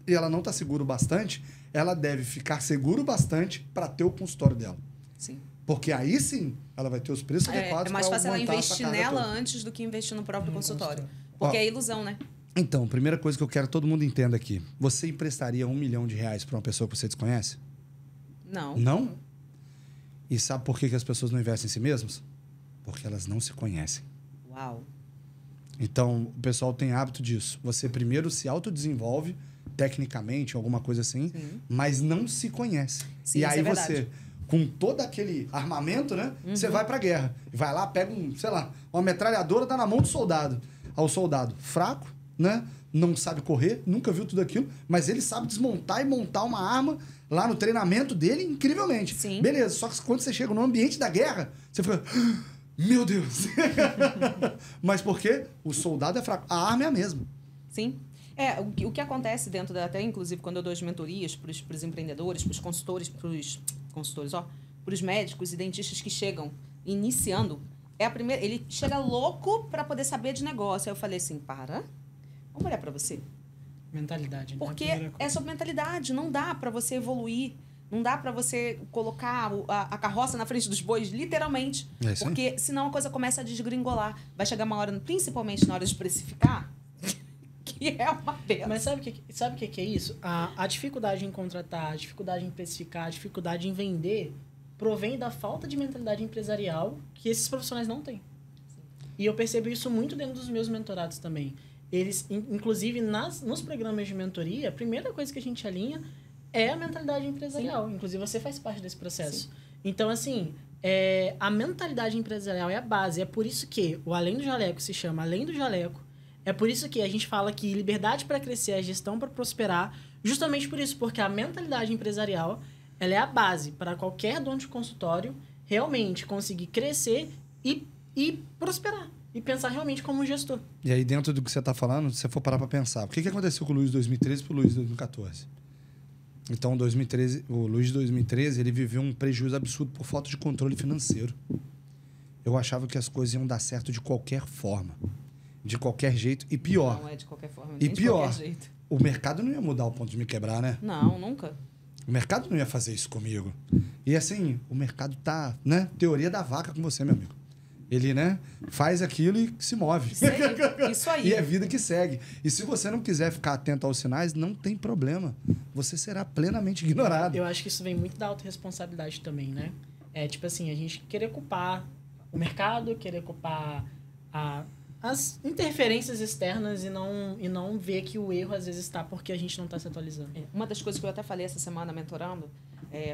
e ela não está seguro bastante, ela deve ficar seguro bastante para ter o consultório dela. Sim. Porque aí sim, ela vai ter os preços adequados. É mais fácil ela montar essa investir carga nela toda. antes do que investir no próprio consultório. consultório. Porque Ó, é ilusão, né? Então, primeira coisa que eu quero que todo mundo entenda aqui. Você emprestaria R$1 milhão para uma pessoa que você desconhece? Não. Não? E sabe por que as pessoas não investem em si mesmas? Porque elas não se conhecem. Uau. Então, o pessoal tem hábito disso. Você primeiro se autodesenvolve tecnicamente, alguma coisa assim, mas não se conhece. Sim, e isso aí é verdade. você, com todo aquele armamento, né? Você vai pra guerra. Vai lá, pega uma metralhadora, dá na mão do soldado. Ao soldado fraco, né? Não sabe correr, nunca viu tudo aquilo, mas ele sabe desmontar e montar uma arma lá no treinamento dele incrivelmente. Sim. Beleza, só que quando você chega no ambiente da guerra, você fica... Meu Deus! Mas por quê? O soldado é fraco. A arma é a mesma. Sim. O que acontece dentro até inclusive quando eu dou as mentorias para os empreendedores, para os consultores, para os médicos e dentistas que chegam iniciando, ele chega louco para poder saber de negócio. Aí eu falei assim, vamos olhar para você. Mentalidade, né? Porque Primeira coisa. é sobre mentalidade, não dá para você evoluir, não dá para você colocar a carroça na frente dos bois, literalmente. É isso aí. Porque senão a coisa começa a desgringolar. Vai chegar uma hora, principalmente na hora de precificar, que é uma benção. Mas sabe o que é isso? A dificuldade em contratar, a dificuldade em precificar, a dificuldade em vender provém da falta de mentalidade empresarial que esses profissionais não têm. E eu percebo isso muito dentro dos meus mentorados também. Eles, inclusive, nos programas de mentoria, a primeira coisa que a gente alinha é a mentalidade empresarial. Sim. Inclusive, você faz parte desse processo. Sim. Então, assim, a mentalidade empresarial é a base. É por isso que o Além do Jaleco se chama Além do Jaleco. É por isso que a gente fala que liberdade para crescer é gestão para prosperar. Justamente por isso, porque a mentalidade empresarial ela é a base para qualquer dono de consultório realmente conseguir crescer e prosperar. E pensar realmente como um gestor. E aí, dentro do que você está falando, se você for parar para pensar, o que aconteceu com o Luiz de 2013 para o Luiz de 2014? Então, o Luiz de 2013, ele viveu um prejuízo absurdo por falta de controle financeiro. Eu achava que as coisas iam dar certo de qualquer forma. De qualquer jeito. E pior. Não é de qualquer forma, E nem pior, de qualquer jeito. o mercado não ia mudar ao ponto de me quebrar, né? Não, nunca. O mercado não ia fazer isso comigo. E assim, o mercado tá, né? Teoria da vaca com você, meu amigo. Ele, né, faz aquilo e se move. Isso aí. E é vida que segue. E se você não quiser ficar atento aos sinais, não tem problema. Você será plenamente ignorado. Eu acho que isso vem muito da autorresponsabilidade também, né? É tipo assim, a gente querer culpar o mercado, querer culpar as interferências externas e não ver que o erro às vezes está porque a gente não está se atualizando. Uma das coisas que eu até falei essa semana mentorando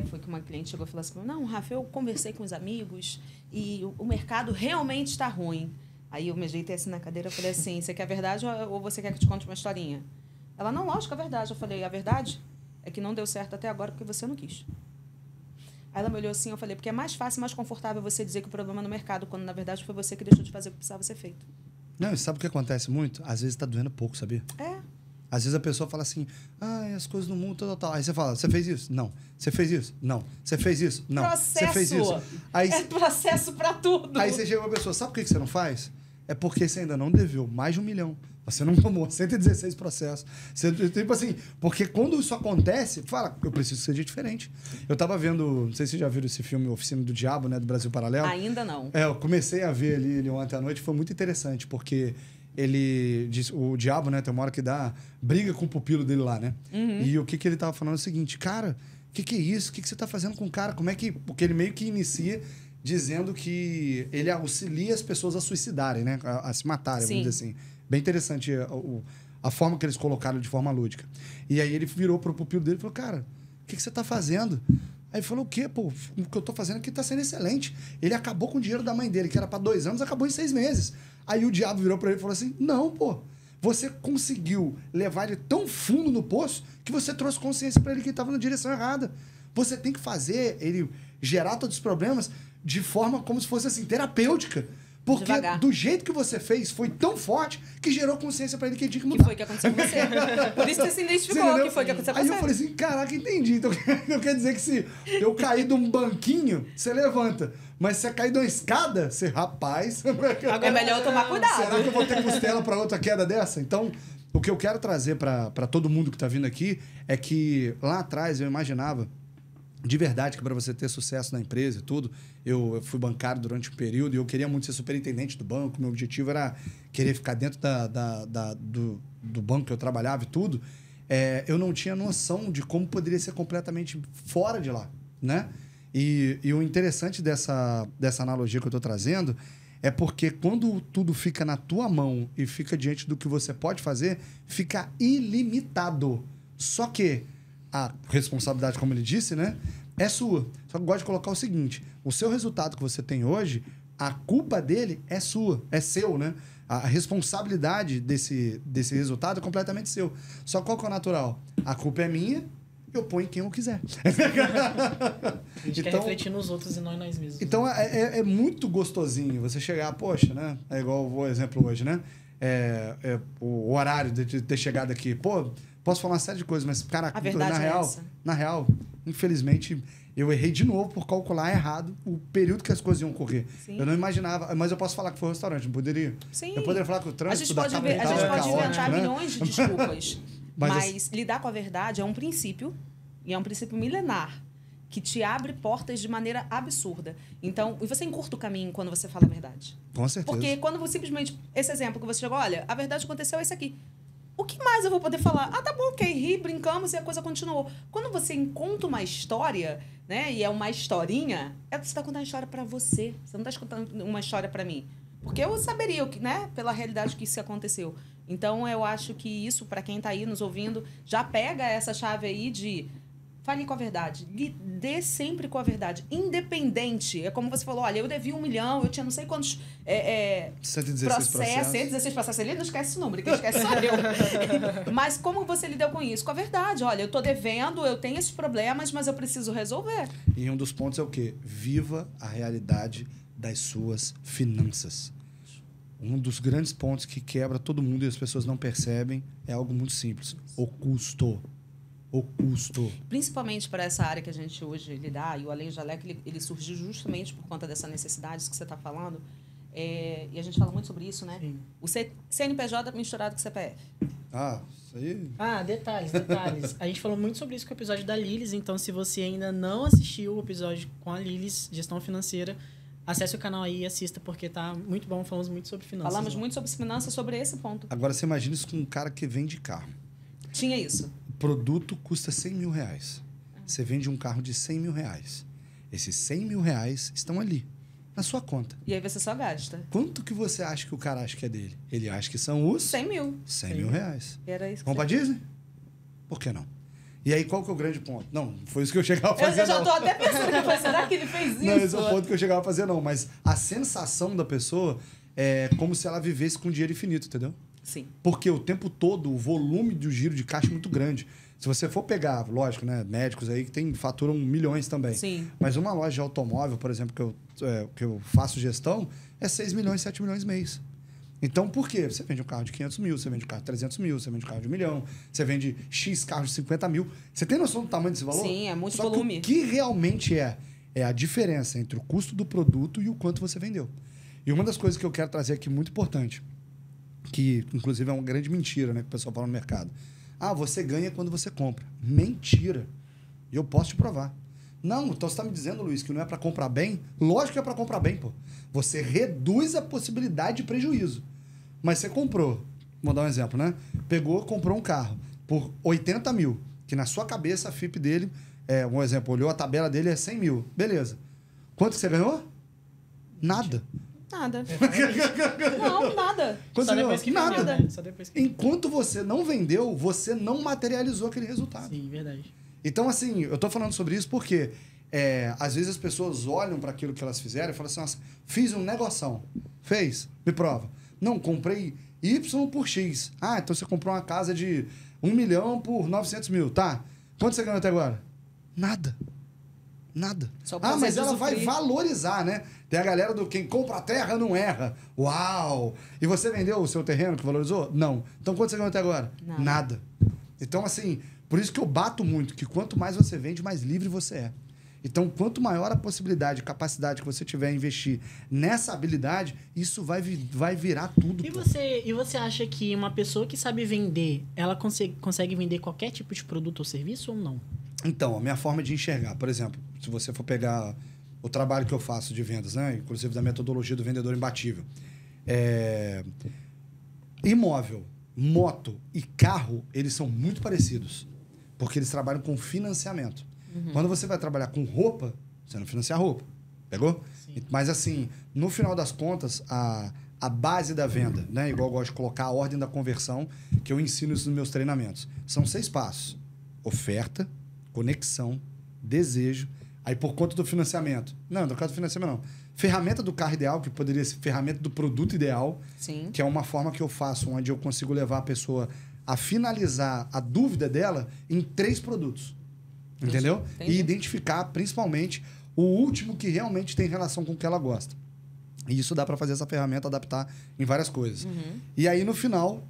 foi que uma cliente chegou e falou assim, não, Rafa, eu conversei com os amigos e o mercado realmente está ruim. Aí eu me ajeitei assim na cadeira e falei assim, você quer a verdade ou você quer que eu te conte uma historinha? Ela, não, lógico, a verdade. Eu falei, a verdade é que não deu certo até agora porque você não quis. Aí ela me olhou assim, eu falei, porque é mais fácil e mais confortável você dizer que o problema é no mercado, quando na verdade foi você que deixou de fazer o que precisava ser feito. Não, e sabe o que acontece muito? Às vezes tá doendo pouco, sabia? Às vezes a pessoa fala assim, as coisas no mundo, tal. Aí você fala, você fez isso? Não. Você fez isso? Não. Você fez isso? Não. Processo. Você fez isso? Aí, é processo pra tudo. Aí você chega pra pessoa, sabe por que você não faz? É porque você ainda não deveu mais de 1 milhão. Você não tomou 116 processos. Você, tipo assim, porque quando isso acontece, fala, eu preciso ser diferente. Eu tava vendo, não sei se vocês já viram esse filme Oficina do Diabo, né, do Brasil Paralelo. Ainda não. Eu comecei a ver ele ontem à noite, foi muito interessante, porque ele diz, o diabo, né, tem uma hora que briga com o pupilo dele lá, né? Uhum. E o que ele tava falando é o seguinte, cara, o que é isso? O que você tá fazendo com o cara? Como é que... Porque ele meio que inicia dizendo que ele auxilia as pessoas a suicidarem, né? A se matarem, vamos dizer assim. Bem interessante a forma que eles colocaram de forma lúdica. E aí ele virou pro pupilo dele e falou, cara, o que você tá fazendo? Aí ele falou, o quê, pô? O que eu tô fazendo aqui tá sendo excelente. Ele acabou com o dinheiro da mãe dele, que era para 2 anos, acabou em 6 meses. Aí o diabo virou para ele e falou assim, não, pô, você conseguiu levar ele tão fundo no poço que você trouxe consciência para ele que ele tava na direção errada. Você tem que fazer ele gerar todos os problemas de forma como se fosse assim, terapêutica. Porque devagar. Do jeito que você fez, foi tão forte que gerou consciência pra ele que ele tinha que mudar. Que foi que aconteceu com você. Por isso que você se identificou, que foi que aconteceu com Aí você. eu falei assim, caraca, entendi. Então quer dizer que se eu cair de um banquinho, você levanta. Mas se você cair de uma escada, você, rapaz... Agora é melhor eu tomar cuidado. Será que eu vou ter costela pra outra queda dessa? Então, O que eu quero trazer para todo mundo que está vindo aqui é que lá atrás eu imaginava de verdade que para você ter sucesso na empresa e tudo, eu fui bancário durante um período e eu queria muito ser superintendente do banco. Meu objetivo era querer ficar dentro do banco que eu trabalhava e tudo. Eu não tinha noção de como poderia ser completamente fora de lá, né? E o interessante dessa analogia que eu estou trazendo é porque quando tudo fica na tua mão e fica diante do que você pode fazer, fica ilimitado. Só que a responsabilidade, como ele disse, né, é sua. Só que eu gosto de colocar o seguinte, o seu resultado que você tem hoje, a culpa dele é sua, é seu, né? A responsabilidade desse resultado é completamente seu. Só qual que é o natural? A culpa é minha, eu ponho quem eu quiser. A gente quer refletir nos outros e não em nós mesmos. Então, é muito gostosinho você chegar, poxa, né? É igual o exemplo hoje, né? O horário de ter chegado aqui. Pô, posso falar uma série de coisas, mas, cara, a verdade na real, infelizmente, eu errei de novo por calcular errado o período que as coisas iam correr. Sim. Eu não imaginava, mas eu posso falar que foi um restaurante, não poderia? Sim. Eu poderia falar que o trânsito A gente pode inventar milhões de desculpas. Mas lidar com a verdade é um princípio, e é um princípio milenar, que te abre portas de maneira absurda. Então, e você encurta o caminho quando você fala a verdade. Com certeza. Porque quando você simplesmente... Esse exemplo que você chegou, olha, a verdade aconteceu é isso aqui. O que mais eu vou poder falar? Ah, tá bom, ok, ri, brincamos e a coisa continuou. Quando você conta uma história, né, e é uma historinha, você está contando uma história para você. Você não está contando uma história para mim. Porque eu saberia, né, pela realidade que isso aconteceu. Então, eu acho que isso, para quem está aí nos ouvindo, já pega essa chave aí de... Fale com a verdade. Dê sempre com a verdade. Independente. É como você falou, olha, eu devia 1 milhão, eu tinha não sei quantos 116 processos. 116 processos. Ele não esquece esse número, quem esquece sou eu. Mas como você lidou com isso? Com a verdade. Olha, eu tô devendo, eu tenho esses problemas, mas eu preciso resolver. E um dos pontos é o quê? Viva a realidade das suas finanças. Um dos grandes pontos que quebra todo mundo e as pessoas não percebem é algo muito simples. O custo. O custo. Principalmente para essa área que a gente hoje lidar, e o Além Jalec, ele surgiu justamente por conta dessa necessidade que você está falando, e a gente fala muito sobre isso, né? Sim. O CNPJ misturado com o CPF. Ah, isso aí... Detalhes. A gente falou muito sobre isso com o episódio da Lilis, então se você ainda não assistiu o episódio com a Lilis, Gestão Financeira, acesse o canal aí e assista, porque tá muito bom, falamos muito sobre finanças. Falamos muito sobre finanças, sobre esse ponto. Agora, você imagina isso com um cara que vende carro. Tinha isso. O produto custa 100 mil reais. Você vende um carro de 100 mil reais. Esses 100 mil reais estão ali, na sua conta. E aí você só gasta. Quanto que você acha que o cara acha que é dele? Ele acha que são os... 100 mil. 100 mil reais. Era isso que Vamos pra Disney? Por que não? E aí, qual que é o grande ponto? Não, foi isso que eu chegava a fazer, eu já tô até pensando, será que ele fez isso? Não, esse é o ponto que eu chegava a fazer, não. Mas a sensação da pessoa é como se ela vivesse com dinheiro infinito, entendeu? Sim. Porque o tempo todo, o volume do giro de caixa é muito grande. Se você for pegar, lógico, né, médicos aí que faturam milhões também. Sim. Mas uma loja de automóvel, por exemplo, que eu faço gestão, é 6 milhões, 7 milhões mês. Então, por quê? Você vende um carro de 500 mil, você vende um carro de 300 mil, você vende um carro de 1 milhão, você vende X carros de 50 mil. Você tem noção do tamanho desse valor? Sim, é muito Só volume. Que o que realmente é a diferença entre o custo do produto e o quanto você vendeu. E uma das coisas que eu quero trazer aqui muito importante, que inclusive é uma grande mentira, né, que o pessoal fala no mercado. Ah, você ganha quando você compra. Mentira. E eu posso te provar. Não, então você está me dizendo, Luiz, que não é para comprar bem? Lógico que é para comprar bem, pô. Você reduz a possibilidade de prejuízo. Mas você comprou, vou dar um exemplo, né? Comprou um carro por 80 mil, que na sua cabeça a FIP dele, um exemplo, olhou a tabela dele, é 100 mil. Beleza. Quanto que você ganhou? Nada. Nada. Não, nada. Quanto Só depois que nada. vendeu, né? Só depois que... Enquanto você não vendeu, você não materializou aquele resultado. Sim, verdade. Então, assim, eu tô falando sobre isso porque às vezes as pessoas olham para aquilo que elas fizeram e falam assim, nossa, fiz um negoção. Fez? Me prova. Não, comprei Y por X. Ah, então você comprou uma casa de 1 milhão por 900 mil. Tá. Quanto você ganhou até agora? Nada. Nada. Mas ela vai valorizar, né? Tem a galera do quem compra a terra não erra. Uau! E você vendeu o seu terreno que valorizou? Não. Então quanto você ganhou até agora? Nada. Então, assim, por isso que eu bato muito, que quanto mais você vende, mais livre você é. Então, quanto maior a possibilidade, capacidade que você tiver a investir nessa habilidade, isso vai virar tudo. E você acha que uma pessoa que sabe vender, ela consegue vender qualquer tipo de produto ou serviço ou não? Então, a minha forma de enxergar, por exemplo, se você for pegar o trabalho que eu faço de vendas, né? Inclusive da metodologia do vendedor imbatível. Imóvel, moto e carro, eles são muito parecidos, porque eles trabalham com financiamento. Quando você vai trabalhar com roupa, você não financia roupa. Pegou? Sim. Mas assim, no final das contas, a base da venda, né? Igual eu gosto de colocar a ordem da conversão, que eu ensino isso nos meus treinamentos. São 6 passos. Oferta, conexão, desejo. Aí por conta do financiamento. Não, no caso do financiamento não. Ferramenta do carro ideal, que poderia ser ferramenta do produto ideal. Sim. Que é uma forma que eu faço, onde eu consigo levar a pessoa a finalizar a dúvida dela em 3 produtos. Entendeu? Entendi. E identificar, principalmente, o último que realmente tem relação com o que ela gosta. E isso dá para fazer essa ferramenta adaptar em várias coisas. E aí, no final,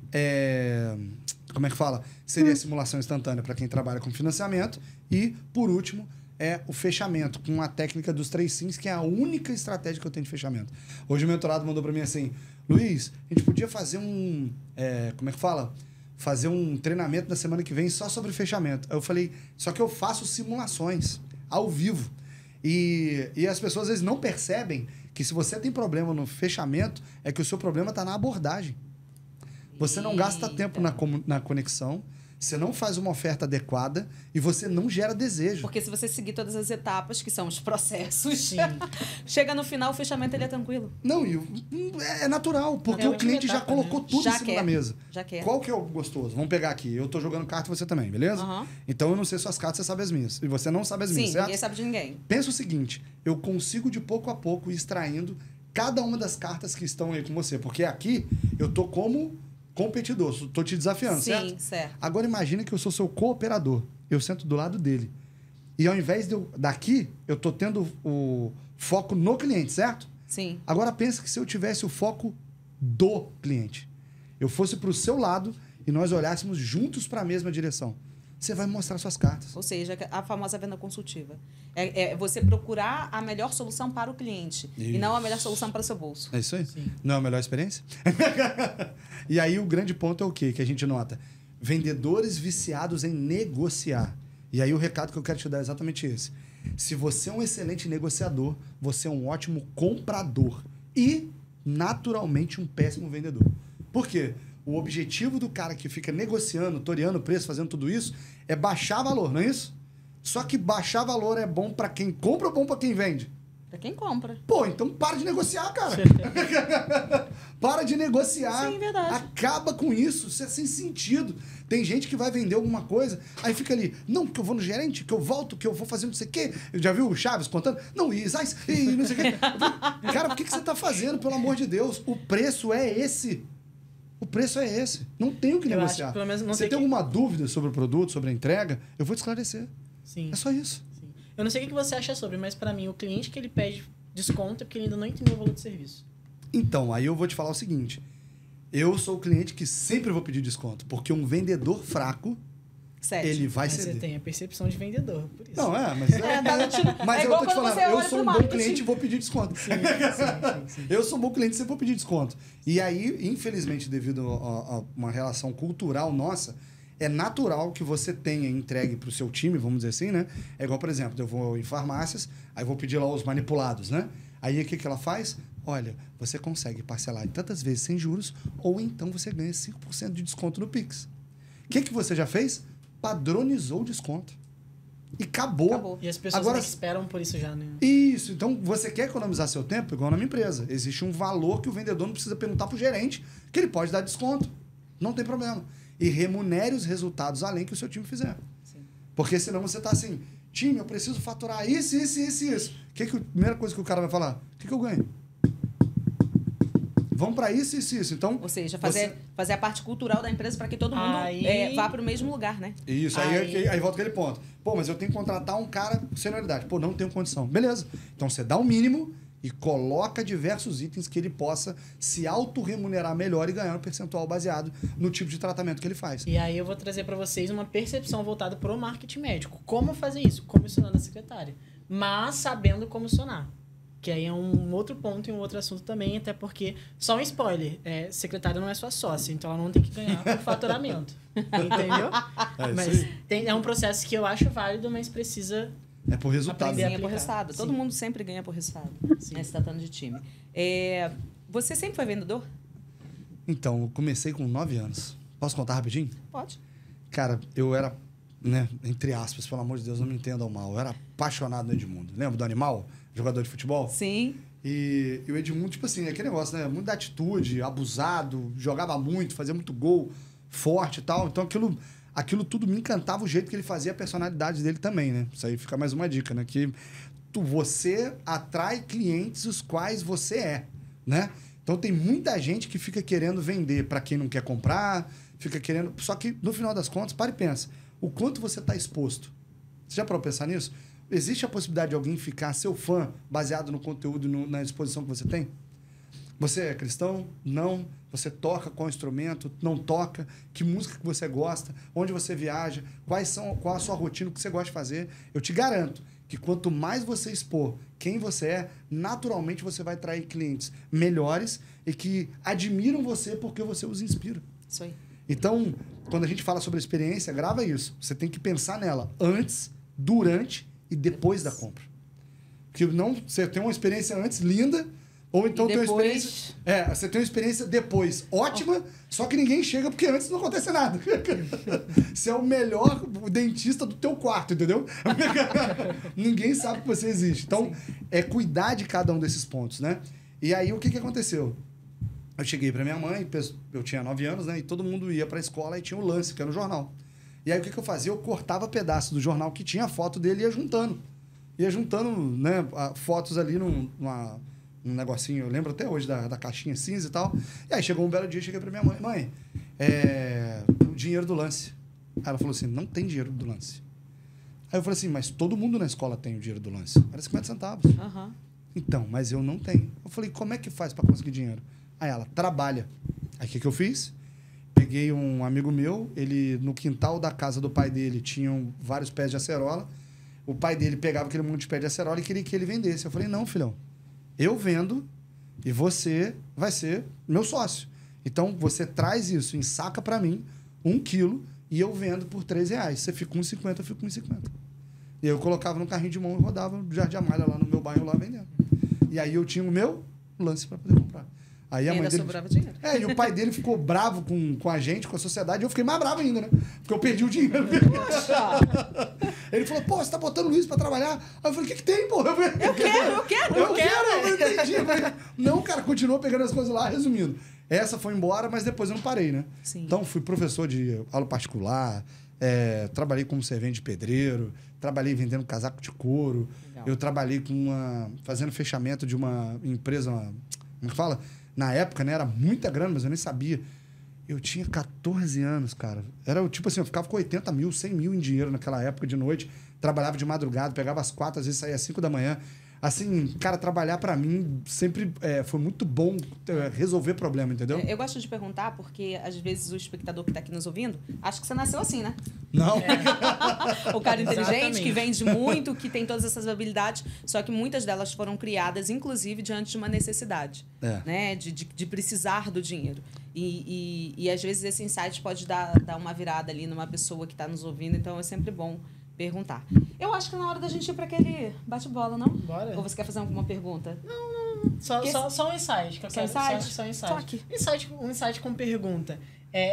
como é que fala? Seria a simulação instantânea para quem trabalha com financiamento. E, por último, o fechamento, com a técnica dos 3 sims, que é a única estratégia que eu tenho de fechamento. Hoje o mentorado mandou para mim assim, Luiz, a gente podia fazer como é que fala? Fazer um treinamento na semana que vem só sobre fechamento. Aí eu falei, só que eu faço simulações ao vivo. E as pessoas às vezes não percebem que se você tem problema no fechamento, é que o seu problema está na abordagem. Você não gasta tempo na conexão, você não faz uma oferta adequada e você não gera desejo. Porque se você seguir todas as etapas, que são os processos, chega no final, o fechamento ele é tranquilo. Não, é natural, porque o cliente já colocou tudo em cima da mesa. Já quer. Qual que é o gostoso? Vamos pegar aqui. Eu tô jogando carta e você também, beleza? Então eu não sei suas cartas, você sabe as minhas. E você não sabe as minhas, certo? Ninguém sabe de ninguém. Pensa o seguinte, eu consigo de pouco a pouco ir extraindo cada uma das cartas que estão aí com você. Porque aqui eu tô como competidor, tô te desafiando, certo? Sim, certo. Agora imagina que eu sou seu cooperador. Eu sento do lado dele. E ao invés de daqui, eu tô tendo o foco no cliente, certo? Sim. Agora pensa que se eu tivesse o foco do cliente, eu fosse pro seu lado e nós olhássemos juntos para a mesma direção. Você vai mostrar suas cartas. Ou seja, a famosa venda consultiva. É você procurar a melhor solução para o cliente. Isso. E não a melhor solução para o seu bolso. É isso aí? Sim. Não é a melhor experiência? E aí o grande ponto é o quê? Que a gente nota? Vendedores viciados em negociar. E aí o recado que eu quero te dar é exatamente esse. Se você é um excelente negociador, você é um ótimo comprador. E, naturalmente, um péssimo vendedor. Por quê? O objetivo do cara que fica negociando, toreando o preço, fazendo tudo isso, é baixar valor, não é isso? Só que baixar valor é bom para quem compra ou bom para quem vende? Para quem compra. Pô, então para de negociar, cara. Para de negociar. Sim, verdade. Acaba com isso. Isso é sem sentido. Tem gente que vai vender alguma coisa, aí fica ali, não, que eu vou no gerente, que eu volto, que eu vou fazer não sei o quê. Já viu o Chaves contando? Não, e não sei o quê. Cara, por que você tá fazendo, pelo amor de Deus? O preço é esse. O preço é esse. Não tem o que negociar. Acho que pelo menos não você tem alguma dúvida sobre o produto, sobre a entrega, eu vou te esclarecer. Sim. É só isso. Sim. Eu não sei o que você acha sobre, mas para mim, o cliente que ele pede desconto é porque ele ainda não entendeu o valor do serviço. Então, aí eu vou te falar o seguinte. Eu sou o cliente que sempre vou pedir desconto, porque um vendedor fraco, ele vai ceder. Você tem a percepção de vendedor, por isso. Não, mas... mas é eu tô te falando, eu sou um bom cliente e vou pedir desconto. Sim. Eu sou um bom cliente e sempre vou pedir desconto. E aí, infelizmente, devido a uma relação cultural nossa, é natural que você tenha entregue para o seu time, vamos dizer assim, né? É igual, por exemplo, eu vou em farmácias, aí vou pedir lá os manipulados, né? Aí o que ela faz? Olha, você consegue parcelar em tantas vezes sem juros, ou então você ganha 5% de desconto no Pix. O que você já fez? Padronizou o desconto. E acabou. E as pessoas agora esperam por isso já, né? Isso. Então, você quer economizar seu tempo? Igual na minha empresa. Existe um valor que o vendedor não precisa perguntar para o gerente, que ele pode dar desconto. Não tem problema. E remunere os resultados além que o seu time fizer. Sim. Porque senão você está assim, time, eu preciso faturar isso. A primeira coisa que o cara vai falar? O que eu ganho? Vamos para isso. Então, ou seja, fazer a parte cultural da empresa para que todo mundo vá para o mesmo lugar, né? Isso, aí volta aquele ponto. Pô, mas eu tenho que contratar um cara com senioridade. Pô, não tenho condição. Beleza. Então você dá o mínimo e coloca diversos itens que ele possa se autorremunerar melhor e ganhar um percentual baseado no tipo de tratamento que ele faz. E aí eu vou trazer para vocês uma percepção voltada para o marketing médico. Como fazer isso? Comissionando a secretária. mas sabendo como sonar. Que aí é um outro ponto e um outro assunto também, até porque, só um spoiler, secretária não é sua sócia, então ela não tem que ganhar por faturamento. Entendeu? Mas é um processo que eu acho válido, mas precisa... É por resultado. Ganha por resultado. Todo mundo sempre ganha por resultado, né, se tratando de time. Você sempre foi vendedor? Então, eu comecei com 9 anos. Posso contar rapidinho? Pode. Cara, eu era, né, entre aspas, pelo amor de Deus, não me entendam mal. Eu era apaixonado no Edmundo. Lembra do Animal? Jogador de futebol? Sim. E o Edmundo, tipo assim, aquele negócio, né? Muito da atitude, abusado, jogava muito, fazia muito gol, forte e tal. Então, aquilo tudo me encantava, o jeito que ele fazia, a personalidade dele também, né? Isso aí fica mais uma dica, né? Que você atrai clientes os quais você é, né? Então, tem muita gente que fica querendo vender para quem não quer comprar, fica querendo... Só que, no final das contas, para e pensa. O quanto você está exposto. Você já parou pra pensar nisso? Existe a possibilidade de alguém ficar seu fã baseado no conteúdo e na exposição que você tem? Você é cristão? Não. Você toca qual instrumento? Não toca? Que música que você gosta? Onde você viaja? Qual a sua rotina? O que você gosta de fazer? Eu te garanto que quanto mais você expor quem você é, naturalmente você vai atrair clientes melhores e que admiram você porque você os inspira. Isso aí. Então, quando a gente fala sobre experiência, grava isso. Você tem que pensar nela antes, durante e depois da compra. Porque não, você tem uma experiência antes linda, ou então tem uma experiência... você tem uma experiência depois ótima, só que ninguém chega porque antes não acontece nada. Você é o melhor dentista do teu quarto, entendeu? Ninguém sabe que você existe. Então, cuidar de cada um desses pontos, né? E aí, o que aconteceu? Eu cheguei pra minha mãe, eu tinha 9 anos, né? E todo mundo ia pra escola e tinha o lance, que era o jornal. E aí, o que eu fazia? Eu cortava pedaços do jornal que tinha a foto dele e ia juntando. Ia juntando, né, fotos ali num negocinho, eu lembro até hoje da caixinha cinza e tal. E aí, chegou um belo dia, eu cheguei pra minha mãe. Mãe, o dinheiro do lance. Aí ela falou assim, não tem dinheiro do lance. Aí eu falei assim, mas todo mundo na escola tem o dinheiro do lance. Era 50 centavos. Aham. Então, mas eu não tenho. Eu falei, como é que faz para conseguir dinheiro? Aí ela, trabalha. Aí o que eu fiz? Peguei um amigo meu, ele no quintal da casa do pai dele tinham vários pés de acerola. O pai dele pegava aquele monte de pé de acerola e queria que ele vendesse. Eu falei, não, filhão, eu vendo e você vai ser meu sócio. Então, você traz isso, ensaca para mim 1 quilo e eu vendo por R$3. Você fica com 1,50, eu fico com 1,50. E eu colocava no carrinho de mão e rodava o Jardim Amália lá no meu bairro lá vendendo. E aí eu tinha o meu lance para poder comprar. Aí a mãe dele... sobrava dinheiro. E o pai dele ficou bravo com a gente, com a sociedade, e eu fiquei mais bravo ainda, né? Porque eu perdi o dinheiro. Ele falou, pô, você tá botando o Luiz pra trabalhar? Aí eu falei, o que tem, pô? Eu quero, eu não entendi. Eu falei, não, cara, continuou pegando as coisas lá, resumindo. Essa foi embora, mas depois eu não parei, né? Sim. Então, fui professor de aula particular, trabalhei como servente de pedreiro, trabalhei vendendo casaco de couro, legal. Eu trabalhei fazendo fechamento de uma empresa, como que fala? Na época, né, era muita grana, mas eu nem sabia. Eu tinha 14 anos, cara. Era tipo assim, eu ficava com 80 mil, 100 mil em dinheiro naquela época de noite. Trabalhava de madrugada, pegava às 4, às vezes saía às 5 da manhã. Assim, cara, trabalhar pra mim sempre foi muito bom resolver problema, entendeu? Eu gosto de perguntar porque, às vezes, o espectador que tá aqui nos ouvindo acha que você nasceu assim, né? Não. O cara inteligente, Exatamente. que vende muito, que tem todas essas habilidades, só que muitas delas foram criadas, inclusive, diante de uma necessidade, né? De precisar do dinheiro. E às vezes, esse insight pode dar uma virada ali numa pessoa que está nos ouvindo, então é sempre bom perguntar. Eu acho que é na hora da gente ir para aquele bate-bola, não? Bora. Ou você quer fazer alguma pergunta? Só um insight. Que eu quero, só um insight. Um insight com pergunta.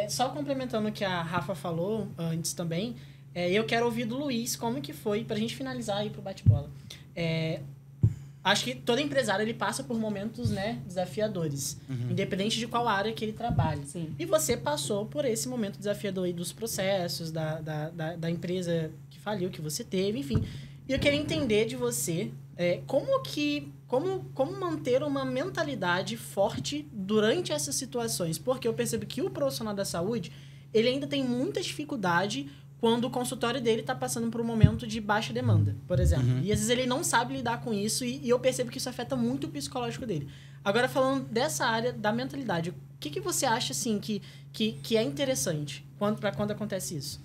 Só complementando o que a Rafa falou antes também, eu quero ouvir do Luiz como que foi, pra gente finalizar aí pro bate-bola. Acho que todo empresário ele passa por momentos, né, desafiadores, independente de qual área que ele trabalha. Sim. E você passou por esse momento desafiador aí dos processos, da empresa que faliu, que você teve, enfim. E eu queria entender de você como manter uma mentalidade forte durante essas situações. Porque eu percebo que o profissional da saúde, ele ainda tem muita dificuldade quando o consultório dele está passando por um momento de baixa demanda, por exemplo. E às vezes ele não sabe lidar com isso e eu percebo que isso afeta muito o psicológico dele. Agora, falando dessa área da mentalidade, o que você acha, assim, que é interessante para quando acontece isso?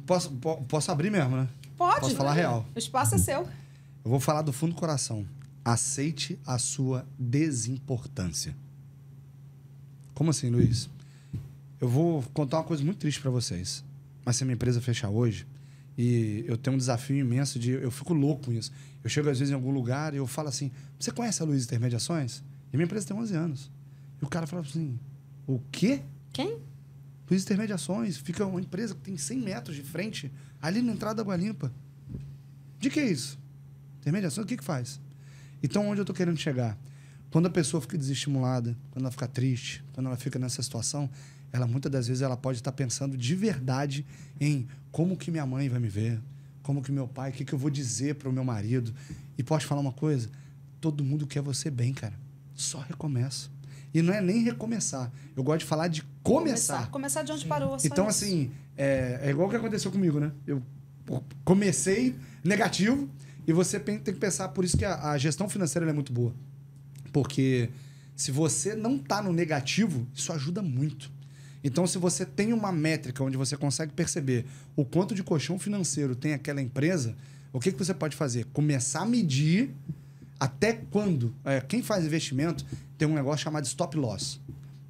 Posso abrir mesmo, né? Pode. Posso falar real. O espaço é seu. Eu vou falar do fundo do coração. Aceite a sua desimportância. Como assim, Luiz? Eu vou contar uma coisa muito triste para vocês. Mas se a minha empresa fechar hoje, e eu tenho um desafio imenso de... Eu fico louco com isso. Eu chego às vezes em algum lugar e eu falo assim, você conhece a Luiz Intermediações? E minha empresa tem 11 anos. E o cara fala assim, o quê? Quem? Luiz Intermediações. Fica uma empresa que tem 100 metros de frente, ali na entrada da Água Limpa. De que é isso? Intermediações, o que faz? Então, onde eu estou querendo chegar? Quando a pessoa fica desestimulada, quando ela fica triste, quando ela fica nessa situação, ela muitas das vezes ela pode estar pensando de verdade em como que minha mãe vai me ver, como que meu pai, o que eu vou dizer para o meu marido. E posso falar uma coisa? Todo mundo quer você bem, cara. Só recomeça. E não é nem recomeçar. Eu gosto de falar de começar. Começar de onde parou. Então, assim, é igual o que aconteceu comigo, né? Eu comecei negativo e você tem que pensar, por isso que a gestão financeira é muito boa. Porque se você não está no negativo, isso ajuda muito. Então, se você tem uma métrica onde você consegue perceber o quanto de colchão financeiro tem aquela empresa, o que você pode fazer? Começar a medir até quando. Quem faz investimento tem um negócio chamado stop loss.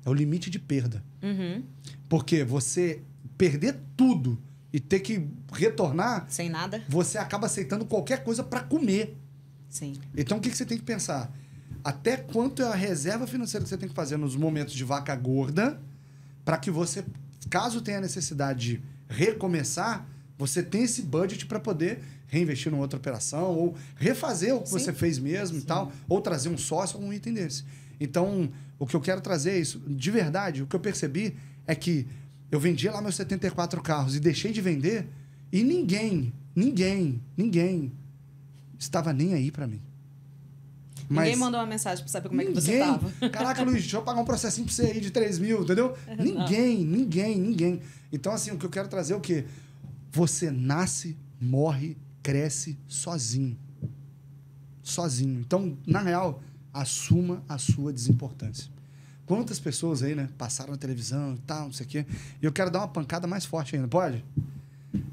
É o limite de perda. Uhum. Porque você perder tudo e ter que retornar... Sem nada. Você acaba aceitando qualquer coisa para comer. Sim. Então, o que você tem que pensar? Até quanto é a reserva financeira que você tem que fazer nos momentos de vaca gorda para que você, caso tenha necessidade de recomeçar, você tenha esse budget para poder reinvestir numa outra operação ou refazer o que você fez mesmo e tal, ou trazer um sócio ou um item desse. Então, o que eu quero trazer é isso. De verdade, o que eu percebi é que eu vendia lá meus 74 carros e deixei de vender e ninguém estava nem aí para mim. Ninguém mandou uma mensagem para saber como é que você estava. Caraca, Luiz, deixa eu pagar um processinho para você aí de 3 mil, entendeu? Ninguém. Então, assim, o que eu quero trazer é o quê? Você nasce, morre, cresce sozinho. Sozinho. Então, na real, assuma a sua desimportância. Quantas pessoas aí, né, passaram na televisão e tal, não sei o quê. E eu quero dar uma pancada mais forte ainda, pode?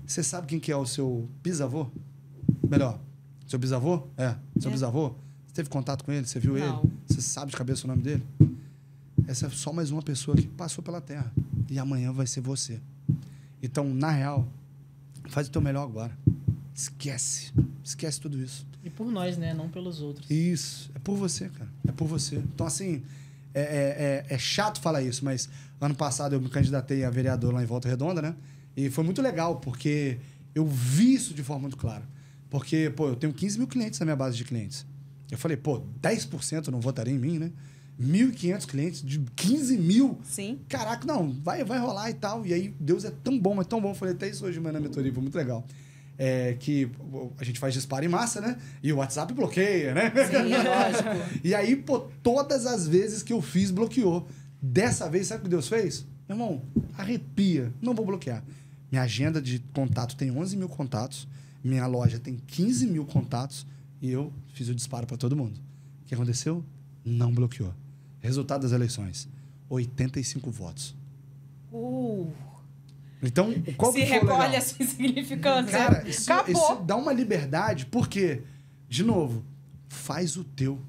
Você sabe quem que é o seu bisavô? Melhor, seu bisavô? Seu bisavô? Você teve contato com ele? Você viu ele? Você sabe de cabeça o nome dele? Essa é só mais uma pessoa que passou pela Terra. E amanhã vai ser você. Então, na real, faz o teu melhor agora. Esquece tudo isso. E por nós, né? Não pelos outros. Isso. É por você, cara. É por você. Então, assim, é chato falar isso, mas ano passado eu me candidatei a vereador lá em Volta Redonda, né? E foi muito legal, porque eu vi isso de forma muito clara. Porque, pô, eu tenho 15 mil clientes na minha base de clientes. Eu falei, pô, 10% não votaria em mim, né? 1.500 clientes, de 15 mil. Sim. Caraca, não, vai rolar e tal. E aí, Deus é tão bom, mas tão bom. Eu falei até isso hoje de manhã na mentoria, foi muito legal. Que a gente faz disparo em massa, né? E o WhatsApp bloqueia, né? Sim, é lógico. E aí, pô, todas as vezes que eu fiz, bloqueou. Dessa vez, sabe o que Deus fez? Meu irmão, arrepia. Não vou bloquear. Minha agenda de contato tem 11 mil contatos. Minha loja tem 15 mil contatos. E eu fiz o disparo para todo mundo. O que aconteceu? Não bloqueou. Resultado das eleições: 85 votos. Então, qual que foi o legal? Se recolhe a sua insignificância. Cara, isso dá uma liberdade, porque, de novo, faz o teu.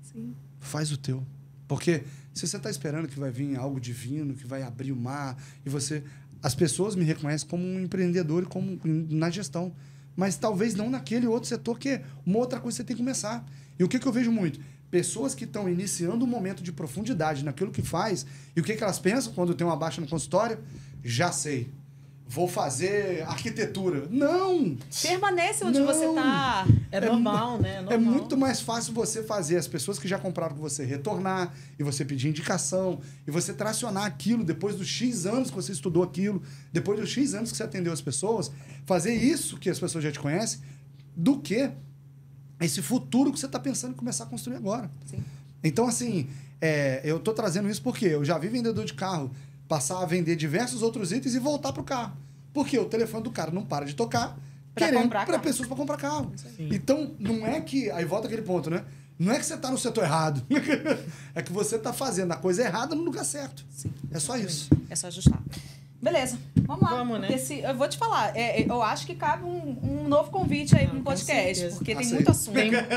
Sim. Faz o teu. Porque se você está esperando que vai vir algo divino, que vai abrir o mar, e você... As pessoas me reconhecem como um empreendedor e como na gestão. Mas talvez não naquele outro setor, que é uma outra coisa que você tem que começar. E o que eu vejo muito? Pessoas que estão iniciando um momento de profundidade naquilo que faz, e o que elas pensam quando tem uma baixa no consultório? Já sei. Vou fazer arquitetura. Não! Permanece onde você está. É normal, né? É normal. É muito mais fácil você fazer as pessoas que já compraram com você retornar, e você pedir indicação, e você tracionar aquilo depois dos X anos que você estudou aquilo, depois dos X anos que você atendeu as pessoas, fazer isso que as pessoas já te conhecem, do que esse futuro que você está pensando em começar a construir agora. Sim. Então, assim, eu estou trazendo isso porque eu já vi vendedor de carro passar a vender diversos outros itens e voltar para o carro. Porque o telefone do cara não para de tocar, querendo para pessoas para comprar carro. Sim. Então, não é que... Aí volta aquele ponto, né? Não é que você está no setor errado. É que você está fazendo a coisa errada no lugar certo. Sim, é só isso. É só ajustar. Beleza, vamos lá. Vamos, né? Porque eu vou te falar, eu acho que cabe um novo convite aí para um com podcast, certeza. porque tem Aceito. muito assunto.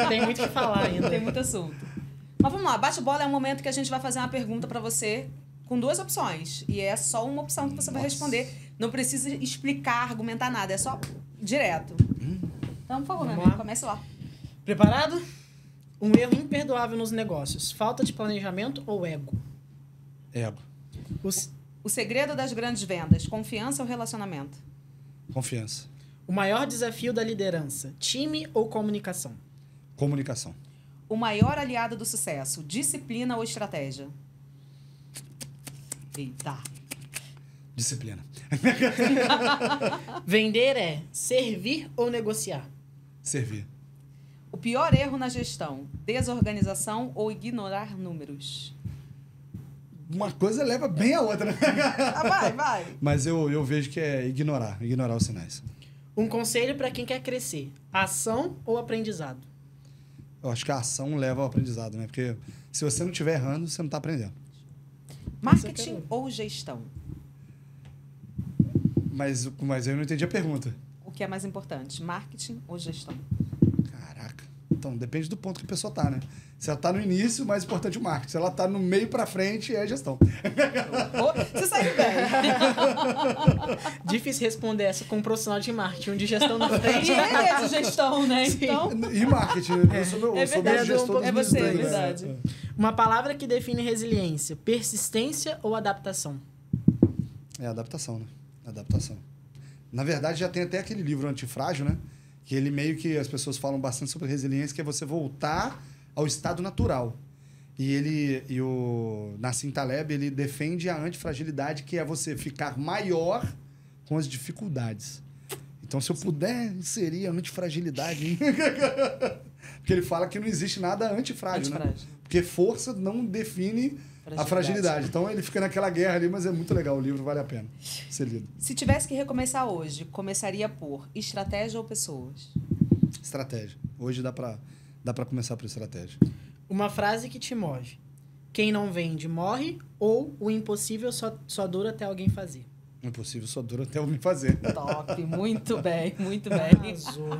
Tem muito o que falar ainda. Tem muito assunto. Mas vamos lá, bate-bola é um momento que a gente vai fazer uma pergunta para você com 2 opções. E é só uma opção que você vai responder. Não precisa explicar, argumentar nada, é só direto. Então, por favor, meu Vamos amigo, lá. comece lá. Preparado? Um erro imperdoável nos negócios. Falta de planejamento ou ego? Ego. O segredo das grandes vendas, confiança ou relacionamento? Confiança. O maior desafio da liderança. Time ou comunicação? Comunicação. O maior aliado do sucesso, disciplina ou estratégia? Eita. Disciplina. Vender é servir ou negociar? Servir. O pior erro na gestão, desorganização ou ignorar números? Uma coisa leva bem a outra, né? Vai. Mas eu vejo que é ignorar os sinais. Um conselho para quem quer crescer. Ação ou aprendizado? Eu acho que a ação leva ao aprendizado, né? Porque se você não estiver errando, você não está aprendendo. Marketing ou gestão? Mas eu não entendi a pergunta. O que é mais importante, marketing ou gestão? Caraca. Então, depende do ponto que a pessoa tá, né? Se ela tá no início, mais importante é o marketing. Se ela tá no meio pra frente, é a gestão. Você saiu bem. Difícil responder essa com um profissional de marketing, um de gestão na E frente. ele é de gestão, né? Então, E marketing. Eu sou meu verdade, gestor é dos você, dois, é né? verdade. Uma palavra que define resiliência. Persistência ou adaptação? É adaptação, né? Adaptação. Na verdade, já tem até aquele livro Antifrágil, né? Que ele meio que as pessoas falam bastante sobre resiliência, que é você voltar ao estado natural. E o Nassim Taleb, ele defende a antifragilidade, que é você ficar maior com as dificuldades. Então, se eu puder inserir a antifragilidade... Porque ele fala que não existe nada antifrágil, né? Porque força não define a fragilidade. Então, ele fica naquela guerra ali, mas é muito legal. O livro vale a pena ser lido. Se tivesse que recomeçar hoje, começaria por estratégia ou pessoas? Estratégia. Hoje dá pra começar por estratégia. Uma frase que te move. Quem não vende, morre. Ou o impossível só dura até alguém fazer. Impossível, só dura até eu me fazer. Top, muito bem, muito bem. Arrasou.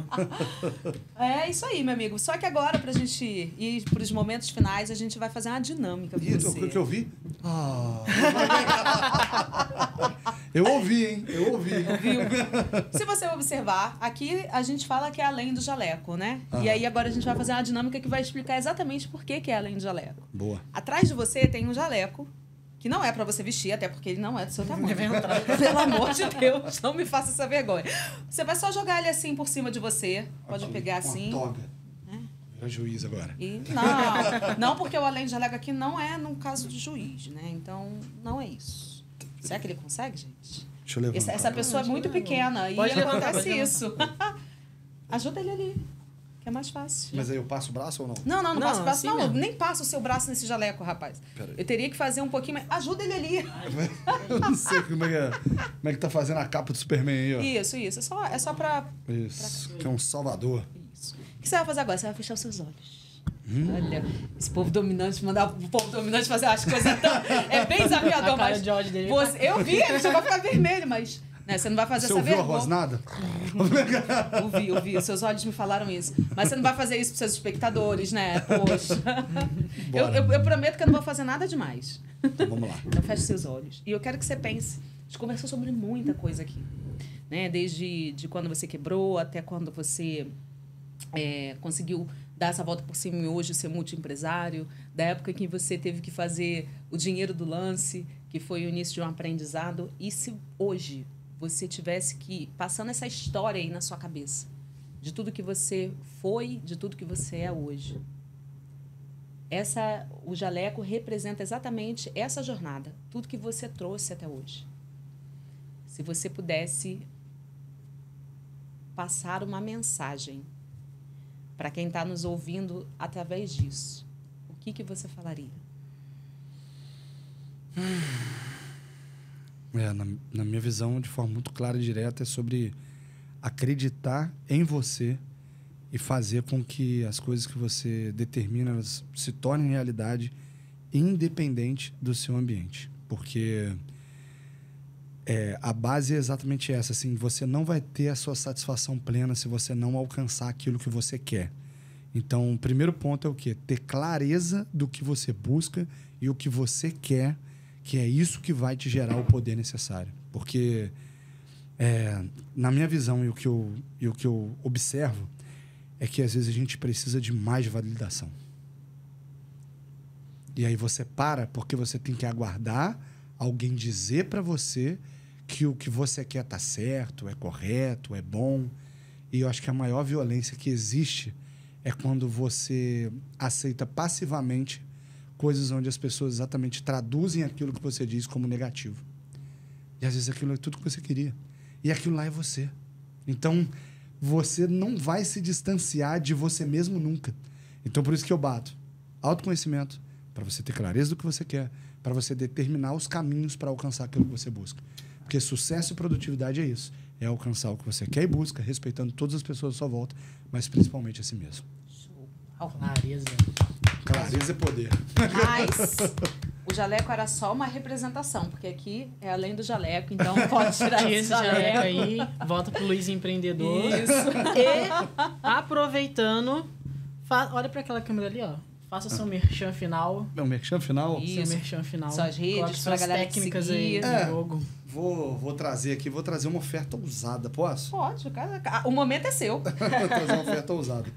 É isso aí, meu amigo. Só que agora, pra gente ir pros momentos finais, a gente vai fazer uma dinâmica com você. O que eu vi? Eu ouvi, hein? Eu ouvi. Viu? Se você observar, aqui a gente fala que é além do jaleco, né? E aí agora a gente vai fazer uma dinâmica que vai explicar exatamente por que é além do jaleco. Boa. Atrás de você tem um jaleco, que não é pra você vestir, até porque ele não é do seu tamanho. Deve entrar. Pelo amor de Deus, não me faça essa vergonha. Você vai só jogar ele assim por cima de você. Pode pegar assim. Uma toga. É juiz agora. E não porque o além de jaleco aqui não é no caso de juiz, né? Então, não é isso. Será que ele consegue, gente? Deixa eu levantar. Essa pessoa é muito pequena e Pode levantar, acontece pode isso. Ajuda ele ali, que é mais fácil. Mas aí eu passo o braço ou não? Não passa o braço. assim Não, mesmo. nem passa o seu braço nesse jaleco, rapaz. Pera aí. Eu teria que fazer um pouquinho mais. Ajuda ele ali. Eu não sei como é que tá fazendo a capa do Superman aí, ó. Isso. É só pra. Isso. Que é um salvador. Isso. O que você vai fazer agora? Você vai fechar os seus olhos. Olha, esse povo dominante, mandar o povo dominante fazer as coisas tão. É bem desafiador, A cara mas. de ódio dele. Eu vi, ele chegou a ficar vermelho, mas. Né, você não vai fazer Você essa ouviu a vergonha. rosnada? Ouvi. Seus olhos me falaram isso. Mas você não vai fazer isso pros seus espectadores, né? Poxa. Bora. Eu prometo que eu não vou fazer nada demais. Então vamos lá. Então feche seus olhos. E eu quero que você pense. A gente conversou sobre muita coisa aqui. Né? Desde quando você quebrou até quando você conseguiu dar essa volta por cima e hoje ser multiempresário. Da época em que você teve que fazer o dinheiro do lance, que foi o início de um aprendizado. E se hoje você tivesse que passando essa história aí na sua cabeça, de tudo que você foi, de tudo que você é hoje. O jaleco representa exatamente essa jornada, tudo que você trouxe até hoje. Se você pudesse passar uma mensagem para quem está nos ouvindo através disso, o que você falaria? Na minha visão, de forma muito clara e direta, é sobre acreditar em você e fazer com que as coisas que você determina elas se tornem realidade independente do seu ambiente. Porque a base é exatamente essa, assim, você não vai ter a sua satisfação plena se você não alcançar aquilo que você quer. Então, o primeiro ponto é o quê? Ter clareza do que você busca e o que você quer, que é isso que vai te gerar o poder necessário. Porque, na minha visão e o que eu observo, é que às vezes a gente precisa de mais validação. E aí você para porque você tem que aguardar alguém dizer para você que o que você quer tá certo, é correto, é bom. E eu acho que a maior violência que existe é quando você aceita passivamente coisas onde as pessoas exatamente traduzem aquilo que você diz como negativo. E às vezes aquilo é tudo que você queria. E aquilo lá é você. Então, você não vai se distanciar de você mesmo nunca. Então, por isso que eu bato. Autoconhecimento, para você ter clareza do que você quer, para você determinar os caminhos para alcançar aquilo que você busca. Porque sucesso e produtividade é isso. É alcançar o que você quer e busca, respeitando todas as pessoas à sua volta, mas principalmente a si mesmo. Clareza. Clareza é poder. Mas o jaleco era só uma representação, porque aqui é além do jaleco, então pode tirar Tira esse esse jaleco jaleco. aí, volta pro Luiz Empreendedor. Isso. E, aproveitando, olha para aquela câmera ali, ó. Faça seu merchan final. Meu merchan final. Isso. Seu merchan final. Suas redes, Coloque pra suas galera te técnicas seguir. aí no jogo. Vou trazer uma oferta ousada. Posso? Pode, o momento é seu. Vou trazer uma oferta ousada.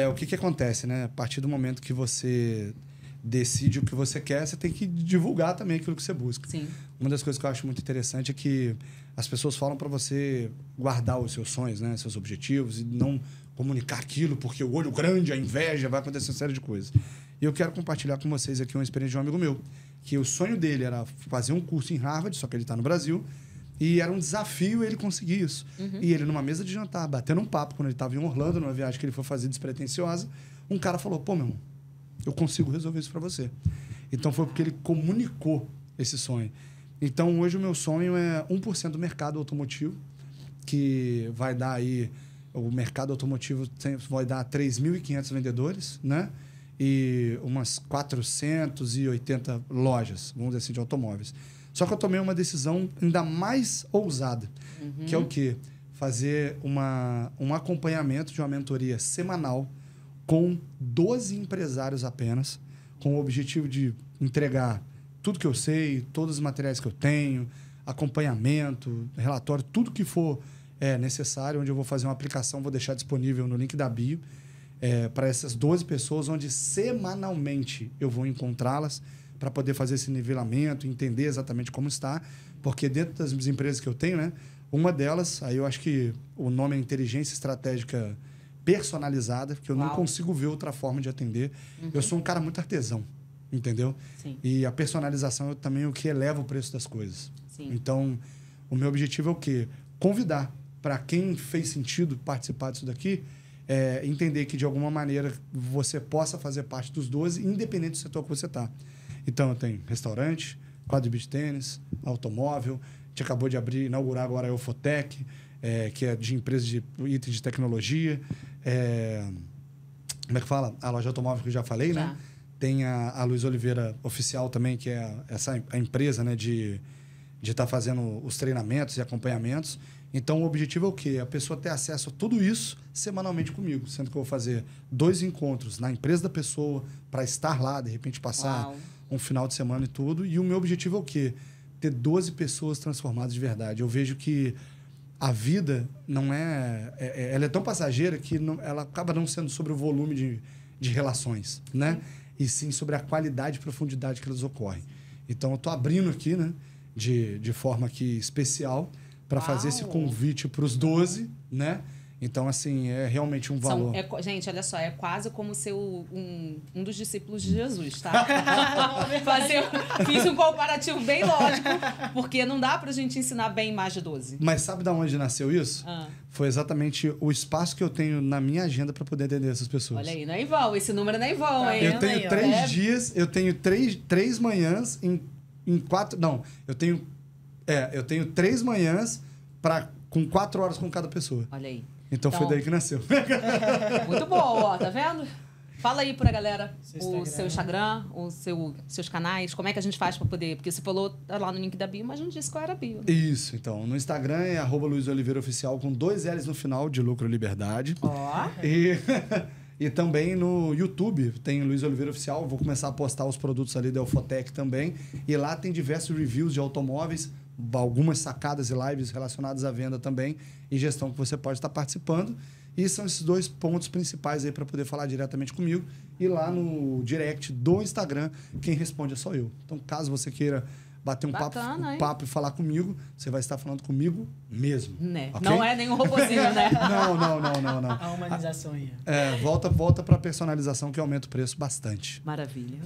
O que acontece, né? A partir do momento que você decide o que você quer, você tem que divulgar também aquilo que você busca. Sim. Uma das coisas que eu acho muito interessante é que as pessoas falam para você guardar os seus sonhos, né? Seus objetivos, e não comunicar aquilo, porque o olho grande, a inveja, vai acontecer uma série de coisas. E eu quero compartilhar com vocês aqui uma experiência de um amigo meu, que o sonho dele era fazer um curso em Harvard, só que ele está no Brasil, e era um desafio ele conseguir isso. Uhum. E ele, numa mesa de jantar, batendo um papo, quando ele estava em Orlando, numa viagem que ele foi fazer despretensiosa, um cara falou, pô, meu irmão, eu consigo resolver isso para você. Então, foi porque ele comunicou esse sonho. Então, hoje o meu sonho é 1% do mercado automotivo, que vai dar aí... O mercado automotivo vai dar 3.500 vendedores, né? E umas 480 lojas, vamos dizer assim, de automóveis. Só que eu tomei uma decisão ainda mais ousada, que é o quê? Fazer um acompanhamento de uma mentoria semanal com 12 empresários apenas, com o objetivo de entregar tudo que eu sei, todos os materiais que eu tenho, acompanhamento, relatório, tudo que for necessário, onde eu vou fazer uma aplicação, vou deixar disponível no link da bio, para essas 12 pessoas, onde semanalmente eu vou encontrá-las para poder fazer esse nivelamento, entender exatamente como está, porque dentro das empresas que eu tenho, né, uma delas, aí eu acho que o nome é inteligência estratégica personalizada, porque eu não consigo ver outra forma de atender. Eu sou um cara muito artesão, entendeu? Sim. E a personalização é também o que eleva o preço das coisas. Sim. Então, o meu objetivo é o quê? Convidar para quem fez sentido participar disso daqui, entender que, de alguma maneira, você possa fazer parte dos 12, independente do setor que você está. Então, eu tenho restaurante, quadro de beach tênis, automóvel, a gente acabou de inaugurar agora a Eufotec, que é de empresa de itens de tecnologia. Como é que fala? A loja de automóvel que eu já falei, né? Tem a Luiz Oliveira Oficial também, que é a empresa, né, de estar fazendo os treinamentos e acompanhamentos. Então, o objetivo é o quê? A pessoa ter acesso a tudo isso semanalmente comigo, sendo que eu vou fazer 2 encontros na empresa da pessoa para estar lá, de repente passar um final de semana e tudo. E o meu objetivo é o quê? Ter 12 pessoas transformadas de verdade. Eu vejo que a vida não ela é tão passageira que ela acaba não sendo sobre o volume de relações, né? E sim sobre a qualidade e profundidade que elas ocorrem. Então, eu estou abrindo aqui, né, de forma aqui especial, para fazer esse convite para os 12, né? Então, assim, é realmente um valor. Gente, olha só, é quase como ser um dos discípulos de Jesus, tá? Fiz um comparativo bem lógico, porque não dá pra gente ensinar bem mais de 12. Mas sabe de onde nasceu isso? Foi exatamente o espaço que eu tenho na minha agenda para poder atender essas pessoas. Olha aí, não é em vão. Esse número não é em vão, hein? Eu tenho 3 dias, eu tenho 3 manhãs em 4... Não, eu tenho 3 manhãs com 4 horas com cada pessoa. Olha aí. Então foi daí que nasceu. Muito bom, ó, tá vendo? Fala aí pra galera o Seu seu Instagram, seus canais, como é que a gente faz pra poder... Porque você falou tá lá no link da bio, mas não disse qual era a bio. Né? Isso, então. No Instagram é @LuizOliveiraOficial com 2 L's no final, de Lucro Liberdade. Ó. E também no YouTube tem Luiz Oliveira Oficial. Vou começar a postar os produtos ali da Elfotec também. E lá tem diversos reviews de automóveis, algumas sacadas e lives relacionadas à venda também e gestão que você pode estar participando. E são esses 2 pontos principais aí para poder falar diretamente comigo. E lá no direct do Instagram, quem responde é só eu. Então, caso você queira bater um papo e falar comigo, você vai estar falando comigo mesmo. Né? Okay? Não é nenhum robozinho, né? Não. A humanização aí. Volta para a personalização que aumenta o preço bastante. Maravilha.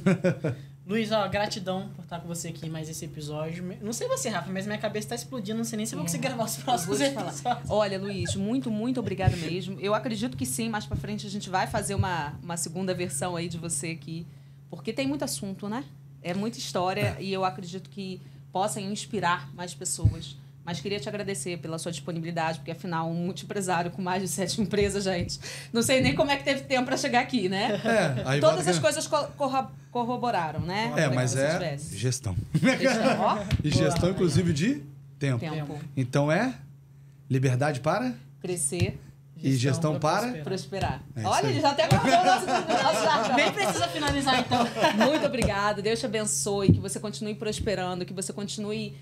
Luiz, ó, gratidão por estar com você aqui em mais esse episódio. Não sei você, Rafa, mas minha cabeça está explodindo. Não sei nem se eu vou conseguir gravar os próximos episódios. Olha, Luiz, muito, muito obrigada mesmo. Eu acredito que sim, mais pra frente a gente vai fazer uma segunda versão aí de você aqui. Porque tem muito assunto, né? É muita história e eu acredito que possa inspirar mais pessoas. Mas queria te agradecer pela sua disponibilidade, porque afinal, um multiempresário com mais de 7 empresas, gente. Não sei nem como é que teve tempo para chegar aqui, né? Aí todas as coisas corroboraram, né? Mas gestão. Ó. E gestão, inclusive, de tempo. Então liberdade para crescer. E gestão para prosperar. Olha, ele já até guardou o nosso Nem precisa finalizar, então. Muito obrigada. Deus te abençoe, que você continue prosperando, que você continue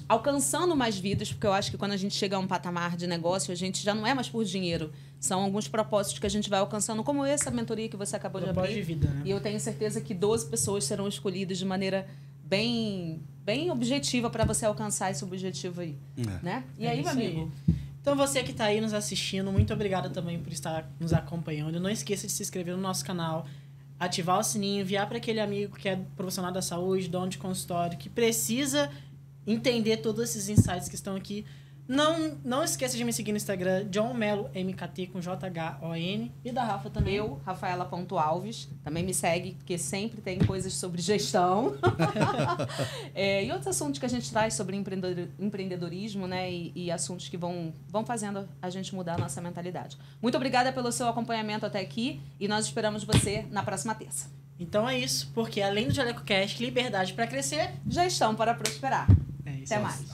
alcançando mais vidas, porque eu acho que quando a gente chega a um patamar de negócio, a gente já não é mais por dinheiro. São alguns propósitos que a gente vai alcançando, como essa mentoria que você acabou de abrir. De vida, né? E eu tenho certeza que 12 pessoas serão escolhidas de maneira bem objetiva para você alcançar esse objetivo aí. Né? E aí, meu amigo? Então, você que está aí nos assistindo, muito obrigado também por estar nos acompanhando. Não esqueça de se inscrever no nosso canal, ativar o sininho, enviar para aquele amigo que é profissional da saúde, dono de consultório, que precisa entender todos esses insights que estão aqui. Não esqueça de me seguir no Instagram, John Melo, MKT, com JHON, e da Rafa também. Eu, Rafaela.alves, também me segue, porque sempre tem coisas sobre gestão. E outros assuntos que a gente traz sobre empreendedorismo, né? E assuntos que vão fazendo a gente mudar a nossa mentalidade. Muito obrigada pelo seu acompanhamento até aqui e nós esperamos você na próxima terça. Então é isso, porque além do JalecoCast, liberdade para crescer, gestão para prosperar. É isso. Até mais.